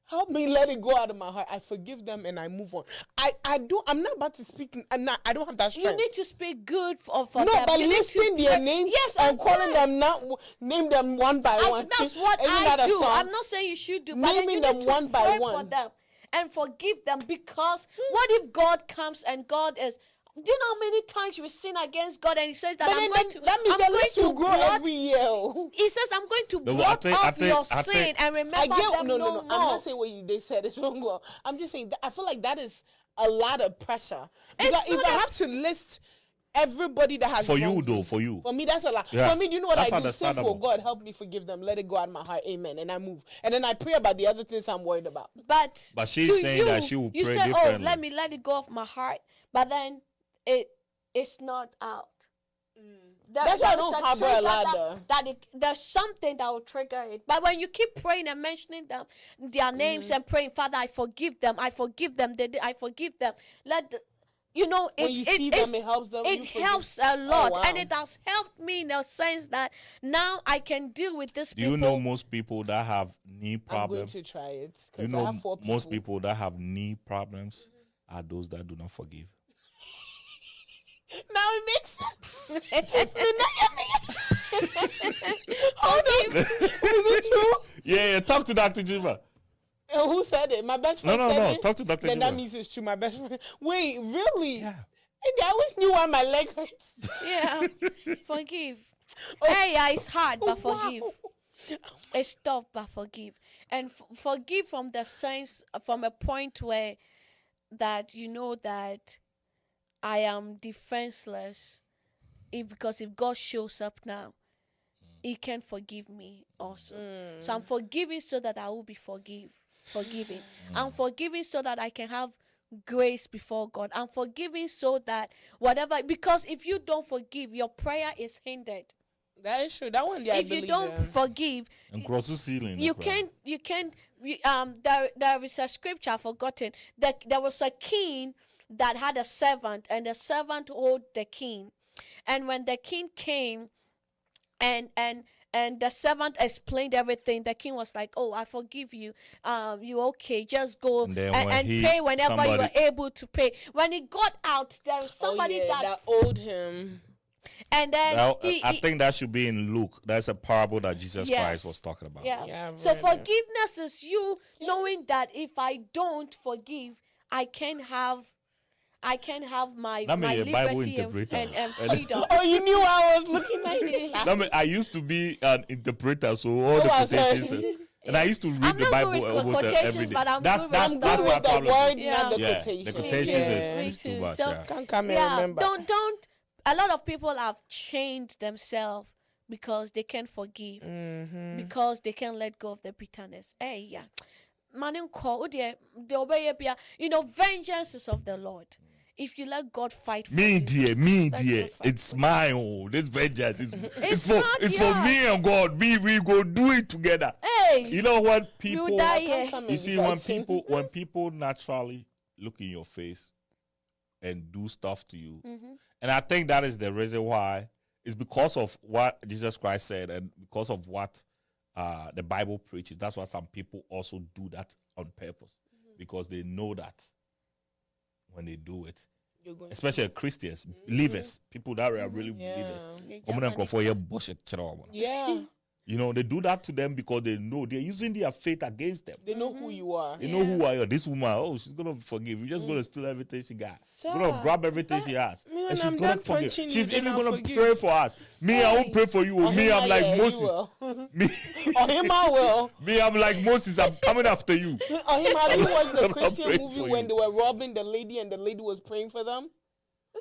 help me let it go out of my heart. I forgive them and I move on. I'm not about to speak. I don't have that You strength. need to speak good for No, them. but You need to listing their pray. names Yes, and calling pray. them now, name them one by one. That's what Isn't I that a do. song? I'm not saying you should do, but then Naming you them need to one by pray for one. them and forgive them, because what if God comes and God is? Do you know how many times we sin against God and He says that But I'm then going to? that means I'm the going list to will grow blot. every year. Oh. He says I'm going to No, blot I off your think- sin and remember I get them no. no I'm more. not saying what they said is wrong. Well, I'm just saying that I feel like that is a lot of pressure. Because if not I a- have to list everybody that has For you, wronged though, me, for you. For me, that's a lot. Yeah, For me, do you know what that's I do? Simple. understandable. God, help me forgive them. Let it go out of my heart. Amen. And I move. And then I pray about the other things I'm worried about. But she's to saying that she will you pray say, differently. let me let it go off my heart, but then it's not out. That's why I there is don't a harbor a trigger ladder. there's something that will trigger it. But when you keep praying and mentioning them, their names, and praying, Father, I forgive them. I forgive them. I forgive them. When you see them, it helps them. You It forgive. helps a lot, wow. and it has helped me in the sense that now I can deal with this Do people. you know most people that have knee I'm going problems? to try it. You Because know I have 4 people. most people that have knee problems are those that do not forgive. Now it makes sense. Hold on. Is it true? Yeah, talk to Dr. Jima. And who said it? My best friend No, said it? talk to Dr. Then that Jima. means it's true. My best friend. Wait, really? Yeah. And I always knew why my leg hurts. Yeah, forgive. Oh. Hey, yeah, it's hard, but Wow. forgive. It's tough, but forgive. And forgive from the sense, from a point where that you know that I am defenseless. Because if God shows up now, He can forgive me also. So I'm forgiving so that I will be forgiving. I'm forgiving so that I can have grace before God. I'm forgiving so that whatever, because if you don't forgive, your prayer is hindered. That is true. That one, yeah, I If you believe don't in. forgive, And cross the ceiling. you can't. There is a scripture I've forgotten. That there was a king that had a servant, and the servant owed the king. And when the king came, and the servant explained everything, the king was like, "Oh, I forgive you. You okay? Just go And then and, when he- pay whenever you are somebody- able to pay." When he got out, there was somebody that owed him. And then I think that should be in Luke. That's a parable that Jesus Yes. Christ was talking about. Yes. Yeah, I've So read it. forgiveness is you knowing that if I don't forgive, I can have my That means a Bible liberty interpreter. and freedom. Oh, you knew I was looking at you. That means I used to be an interpreter, so all the Oh, I'm sorry. quotations. And I used to read I'm the not Bible good with almost quotations, every day. but I'm That's good that's with that's Good my with the problem. word, Yeah. not the Yeah, quotation. the quotations Yeah. is too much. So- Yeah. Can't come and Yeah, remember. don't. A lot of people have changed themselves because they can't forgive, because they can't let go of the bitterness. Hey, yeah, man, vengeance is of the Lord. If you let God fight for Me you, dear, let dear, God fight it's for you. mine. Oh, this vengeance is It's not it's for me yours. and God. We go do it together. Hey, You know what we people? will die Can't here. come You and see, fight when him. people naturally look in your face and do stuff to you, Mm-hmm. and I think that is the reason why. It's because of what Jesus Christ said, and because of what the Bible preaches. That's why some people also do that on purpose, because they know that when they do it, You're going especially Christians, believers, people that are really Yeah. believers. Yeah, Ọmọ náà nkurɔfoɔ yɛ bullshit kyerɛ wɔn. Yeah. You know, they do that to them because they know they're using their faith against them. They know who you are. They know who I am. This woman, oh, she's gonna forgive. You're just gonna steal everything she got. Sir, Gonna grab everything she has, me when and she's I'm gonna done forgive. punching you, She's then even I'll gonna forgive. pray for us. Me, I won't pray for you. Oh, Me, him, I'm like yeah, you Moses. will. Me, Or him, I will. me, I'm like Moses. I'm coming after you. Or him, have you watched the I'm Christian praying movie for when you. they were robbing the lady and the lady was praying for them?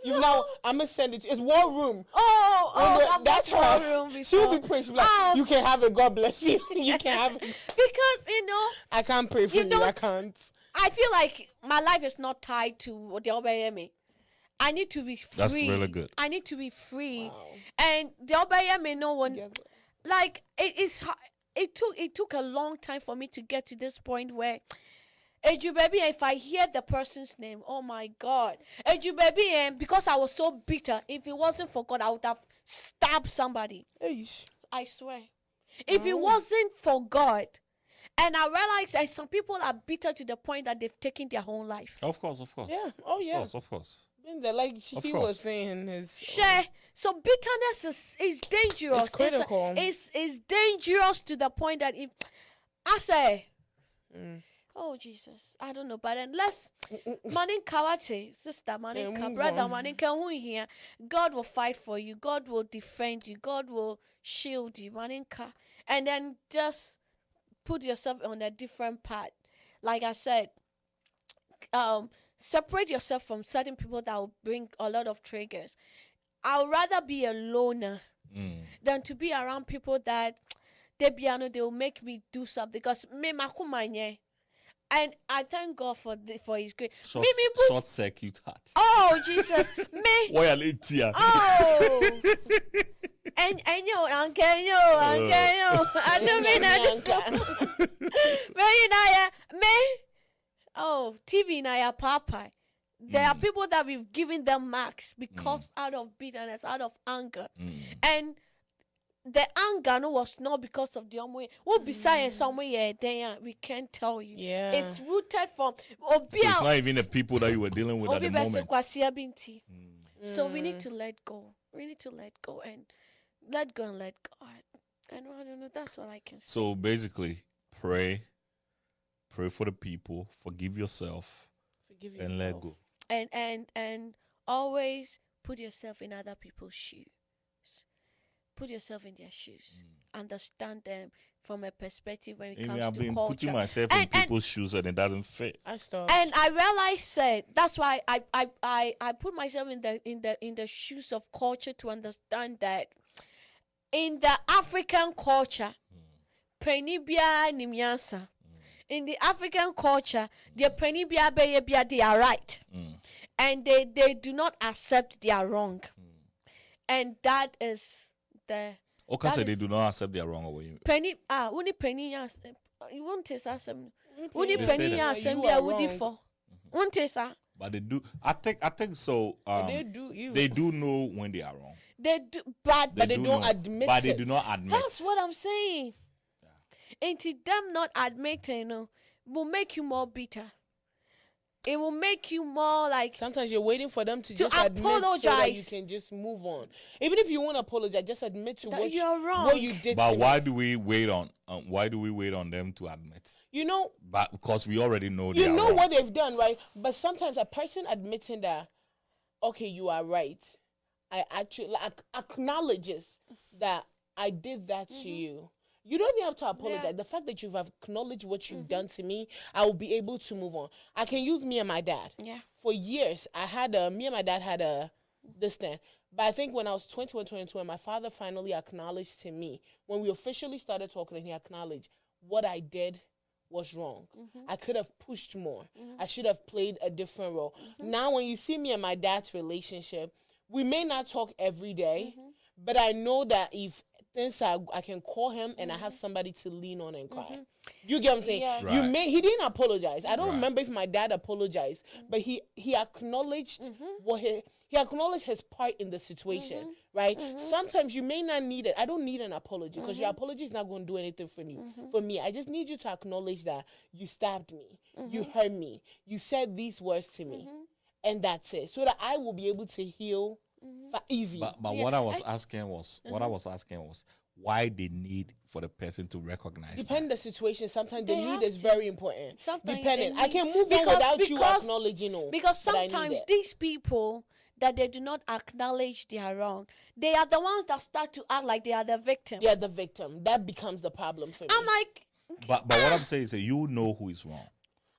You know, I'm gonna send it. It's War Room. Oh, That's her her. room She'll before. be praying. She'll be like, Oh. you can have it. God bless you. You can have it. Because I can't pray for You you. I don't- can't. I feel like my life is not tied to the Obeyemi. I need to be free. That's really good. I need to be free. Wow. And the Obeyemi, no one Together. like it took a long time for me to get to this point where Eju baby, if I hear the person's name, oh my God. Eju baby, and because I was so bitter, if it wasn't for God, I would have stabbed somebody. Eish. I swear. If it wasn't for God, and I realized that some people are bitter to the point that they've taken their own life. Of course, of course. Yeah. Oh yeah. Of course. Been there, like Of he course. was saying his. Share. So bitterness is dangerous. It's critical. It's dangerous to the point that if I say, oh Jesus, I don't know, but unless manin kawate, sister, manin Yeah, move brother, on. manin kahu here, God will fight for you. God will defend you. God will shield you, manin ka, and then just put yourself on a different path. Like I said, separate yourself from certain people that will bring a lot of triggers. I'd rather be a loner than to be around people that they will make me do something. Because me makumanye, and I thank God for His grace. Short circuit heart. Oh Jesus, me. Why are you here? Oh. And yo, uncle, I don't mean that. Me. Oh, TV na ya papa. There are people that we've given them marks because out of bitterness, out of anger. And the anger no was not because of the way. What beside somewhere there, we can't tell you. Yeah. It's rooted from So it's not even the people that you were dealing with at the moment. So we need to let go. We need to let go and let God. And I don't know. That's all I can say. So basically, pray for the people, forgive yourself, Forgive and let go. And always put yourself in other people's shoes. Put yourself in their shoes. Understand them from a perspective when it Amy, comes I've to been culture. putting myself in people's shoes and it doesn't fit. I stopped. And I realized that's why I put myself in the shoes of culture to understand that in the African culture, penibia nimyansa. In the African culture, the penibia beyebia they are right, and they do not accept they are wrong, and that is the. Okay, so they do not accept their wrong away. Penny uni penny yas you won't say some uni They penny say yas that. and You be a are woody wrong. for won't say But they do. I think so. they do you. They do know when they are wrong. they do, but But they do don't know, admit But they it. do not admit. that's what I'm saying. Ain't it them not admitting will make you more bitter. it will make you more like. Sometimes you're waiting for them to just admit so that you can just move on. Even if you won't apologize, just admit to what you're wrong. What you did. But to why me. do we wait on? Why do we wait on them to admit? You know, But because we already know. you know wrong. what they've done, right? But sometimes a person admitting that, okay, you are right. I actually acknowledges that I did that to you. You don't even have to apologize. Yeah. The fact that you've acknowledged what you've done to me, I will be able to move on. I can use me and my dad. Yeah. For years, me and my dad had this thing. But I think when I was 21, 22, and my father finally acknowledged to me, when we officially started talking, and he acknowledged what I did was wrong. I could have pushed more. I should have played a different role. Now, when you see me and my dad's relationship, we may not talk every day, but I know that if things are, I can call him and I have somebody to lean on and cry. You get what I'm saying? Yes. Right. He didn't apologize. I don't Right. remember if my dad apologized, but he acknowledged what he acknowledged his part in the situation, right? Sometimes you may not need it. I don't need an apology because your apology is not going to do anything for you. For me, I just need you to acknowledge that you stabbed me, you hurt me, you said these words to me, and that's it. So that I will be able to heal easy. But what I was asking was why they need for the person to recognize. Depending the situation, sometimes the They need have is to. very important. Sometimes Depending, they I need- can move on without you acknowledging. Because that I need sometimes it. these people that they do not acknowledge they are wrong, they are the ones that start to act like they are the victim. They're the victim. That becomes the problem for me. I'm like, But what I'm saying is that you know who is wrong.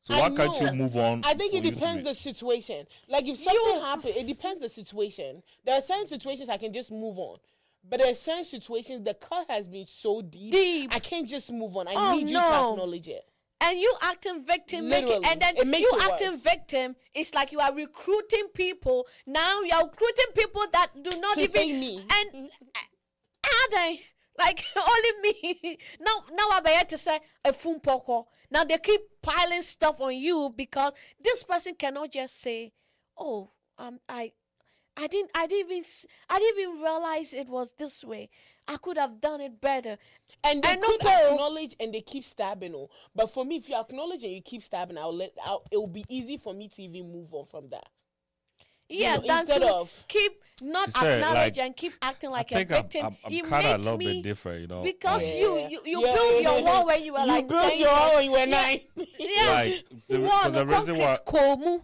So I why can't know. you move on? I think for it you to depends be- the situation. Like if something happens, it depends the situation. There are certain situations I can just move on. But there are certain situations the cut has been so deep. I can't just move on. I need you to acknowledge it. and you acting victim, Literally. and then It makes you it acting worse. victim. It's like you are recruiting people. Now you are recruiting people that do not To even pay me. And are they like only me? Now I'm here to say a fun poko. Now they keep piling stuff on you because this person cannot just say, "Oh, I didn't even realize it was this way. I could have done it better." And they I know could Paul. acknowledge and they keep stabbing. Oh. But for me, if you acknowledge and you keep stabbing, it will be easy for me to even move on from that. Yeah, know, than instead to of- keep not She said, acknowledge like, and keep acting like I a think victim. I'm You kind of a make little me- bit different, you know. because Yeah. you Yeah. build your wall when you were You like built 10 your years. own when you were Yeah. 9. Yeah. Like One, the reason why Komu.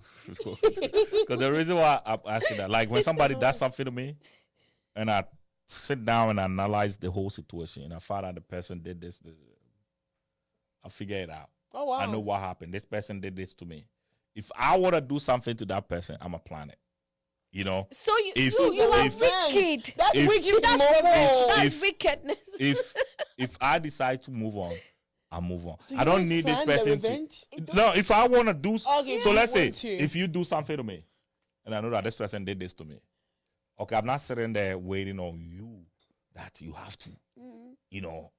because the reason why I'm asking that, like when somebody does something to me, and I sit down and analyze the whole situation, and I find out the person did this, I figure it out. Oh, wow. I know what happened. This person did this to me. If I want to do something to that person, I'm a plan it. You know, So you If- are if- wicked. That's If- wicked. That's Momo. that's if- wickedness. if I decide to move on, I move on. So I you don't guys need this plan the person to. revenge? No, if I want to do Okay, so, you let's say want to. if you do something to me, and I know that this person did this to me, okay, I'm not sitting there waiting on you that you have to, you know,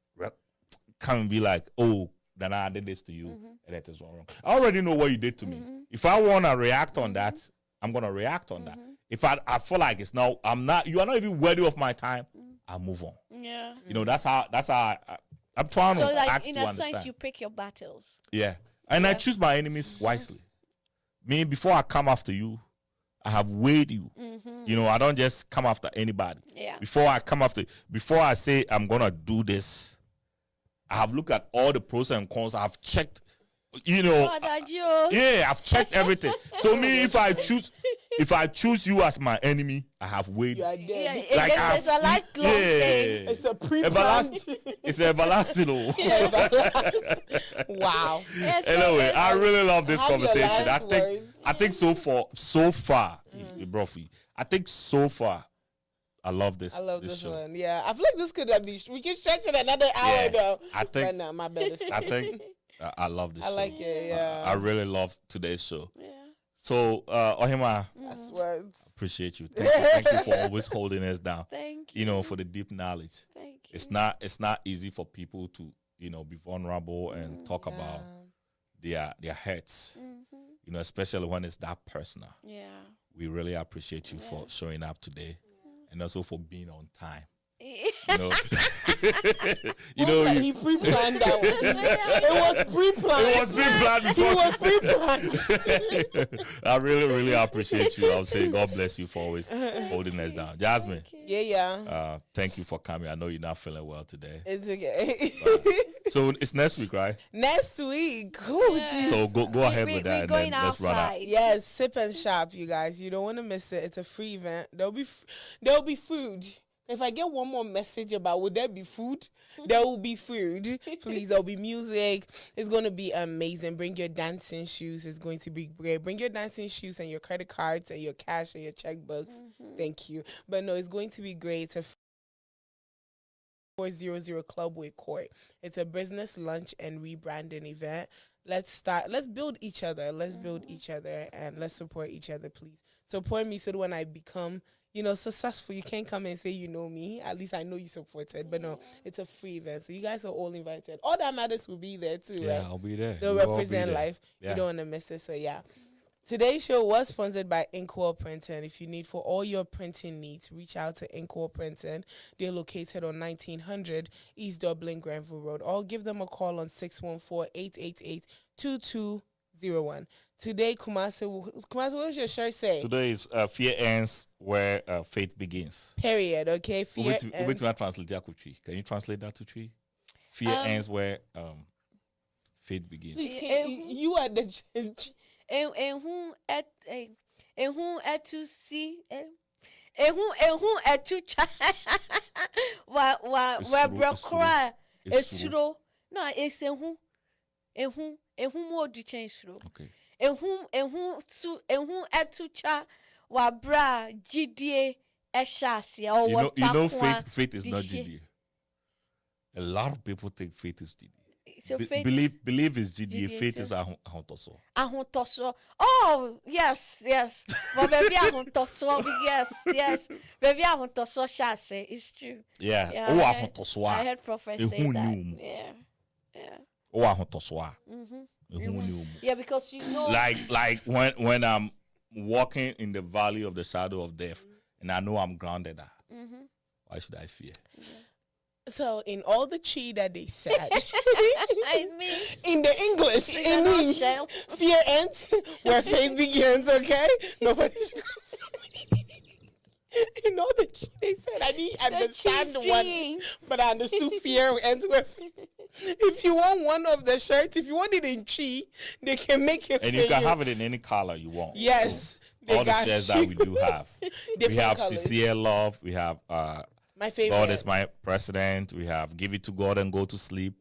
come and be like, oh, then I did this to you, and that is wrong. I already know what you did to me. If I want to react on that, I'm gonna react on that. If I feel like you are not even worthy of my time, I'll move on. Yeah. You know, that's how I'm trying So to like act in to a understand. sense, you pick your battles. Yeah. And I choose my enemies wisely. Me, before I come after you, I have weighed you. You know, I don't just come after anybody. Yeah. Before I say I'm going to do this, I have looked at all the pros and cons. I've checked, you know. Yeah, I've checked everything. So me, if I choose you as my enemy, I have weighed You are Yeah, dead. it- Like, it's a light glow thing. It's a pre-planned. everlasting. It's everlasting. Oh. Wow. Yes, Anyway, I really love this Have your conversation. last words. I think so far, Brophy. I think so far, I love this. I love this show. one. Yeah, I feel like this could be. We can stretch it another hour Yeah, though. I think- Right now, my bad. I think I love this I show. like it. Yeah. I really love today's show. Yeah. So, Ohima, That's words. appreciate you. Thank you for always holding us down. Thank you. You know, for the deep knowledge. Thank you. It's not easy for people to, you know, be vulnerable and talk about their hurts. You know, especially when it's that personal. Yeah. We really appreciate you for showing up today and also for being on time. You know, you know, He pre-planned that one. It was pre-planned. it was pre-planned before. It was pre-planned. I really, really appreciate you. I'll say God bless you for always holding us down. Jasmine, Yeah. thank you for coming. I know you're not feeling well today. It's okay. So it's next week, right? Next week. Oh, Yeah. geez. So go ahead with that, We're and going then let's run out. outside. Yes, sip and shop, you guys. You don't want to miss it. It's a free event. There'll be food. If I get one more message about would there be food, there will be food. Please, there'll be music. It's going to be amazing. Bring your dancing shoes. It's going to be great. Bring your dancing shoes and your credit cards and your cash and your checkbooks. Thank you. But no, it's going to be great. It's a 400 Clubway Court. It's a business lunch and rebranding event. Let's build each other. Let's build each other and let's support each other, please. Support me so that when I become, successful, you can't come and say you know me. At least I know you supported. But no, it's a free event. So you guys are all invited. All that matters will be there too, Yeah, right? I'll be there. They'll We'll all be represent there. life. Yeah. You don't want to miss it. So yeah. Today's show was sponsored by Inkwell Printing. If you need for all your printing needs, reach out to Inkwell Printing. They're located on 1900 East Dublin Granville Road. Or give them a call on 614-888-2201. Today, Kumasi, what does your shirt say? Today is fear ends where faith begins. Period. Okay. Fear ends. Can you translate that to tree? Fear ends where faith begins. Please, you are the Okay. Faith is not GD. A lot of people think faith is GD. So faith Believe is GD. GDA, Faith so- is ahontoso. Ahontoso. Oh, yes. But baby ahontoso. Yes. Baby ahontoso shase. It's true. Yeah. Yeah, Oh, I ahontoso. heard prophets say Ehun that. ni umu. Yeah. Oh, ahontoso. Yeah, because Like when I'm walking in the valley of the shadow of death, and I know I'm grounded. Why should I fear? So in all the chi that they said, I mean, in the English, In it a means nutshell. fear ends where faith begins. Okay, nobody should go. In all the chi they said, I didn't understand cheese one, dream. but I understood fear ends where. If you want one of the shirts, if you want it in chi, they can make it. And for you can have it in any color you want. Yes, So, all the got shirts you. that we do have. We Different have colors. sincere love. We have My favorite. God is my president. We have give it to God and go to sleep.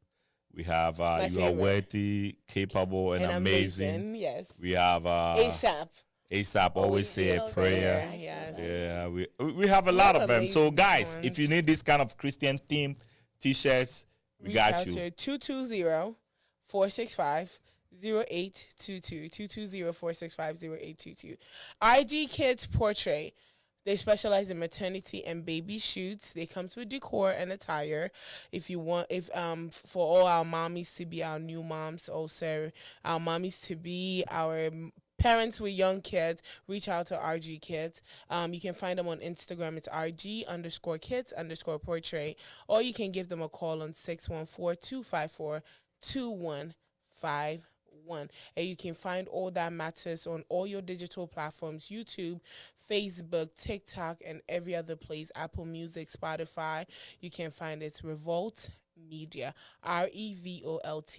We have you are favorite. worthy, capable, and amazing. Yes. We have ASAP. ASAP. Always say a say a prayer. prayer. Yes. Yeah, we have a lot of them. So amazing guys, ones. if you need this kind of Christian themed T-shirts, we Reach got out you. to 220-465-0822. 220-465-0822. IG Kids Portrait. They specialize in maternity and baby shoots. They comes with decor and attire. If you want, for all our mommies to be our new moms, also our mommies to be our parents with young kids, reach out to RG Kids. You can find them on Instagram. It's RG_kids_portrait. Or you can give them a call on 614-254-2151. And you can find All That Matters on all your digital platforms, YouTube, Facebook, TikTok, and every other place, Apple Music, Spotify. You can find it's Revolt Media, REVOLT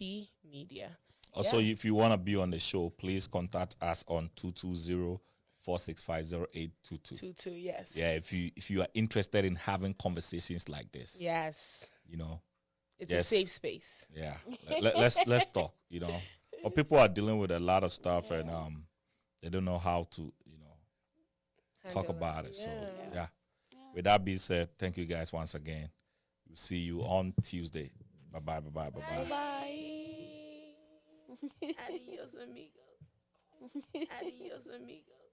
Media. Also, Yeah. if you want to be on the show, please contact us on 220-465-0822. 22, yes. Yeah, if you are interested in having conversations like this, Yes. It's Yes. a safe space. yeah, let's talk. Or people are dealing with a lot of stuff and they don't know how to talk Handle about it. So Yeah. yeah. With that being said, thank you guys once again. We'll see you on Tuesday. Bye. Bye. Adios, amigos. Adios, amigos.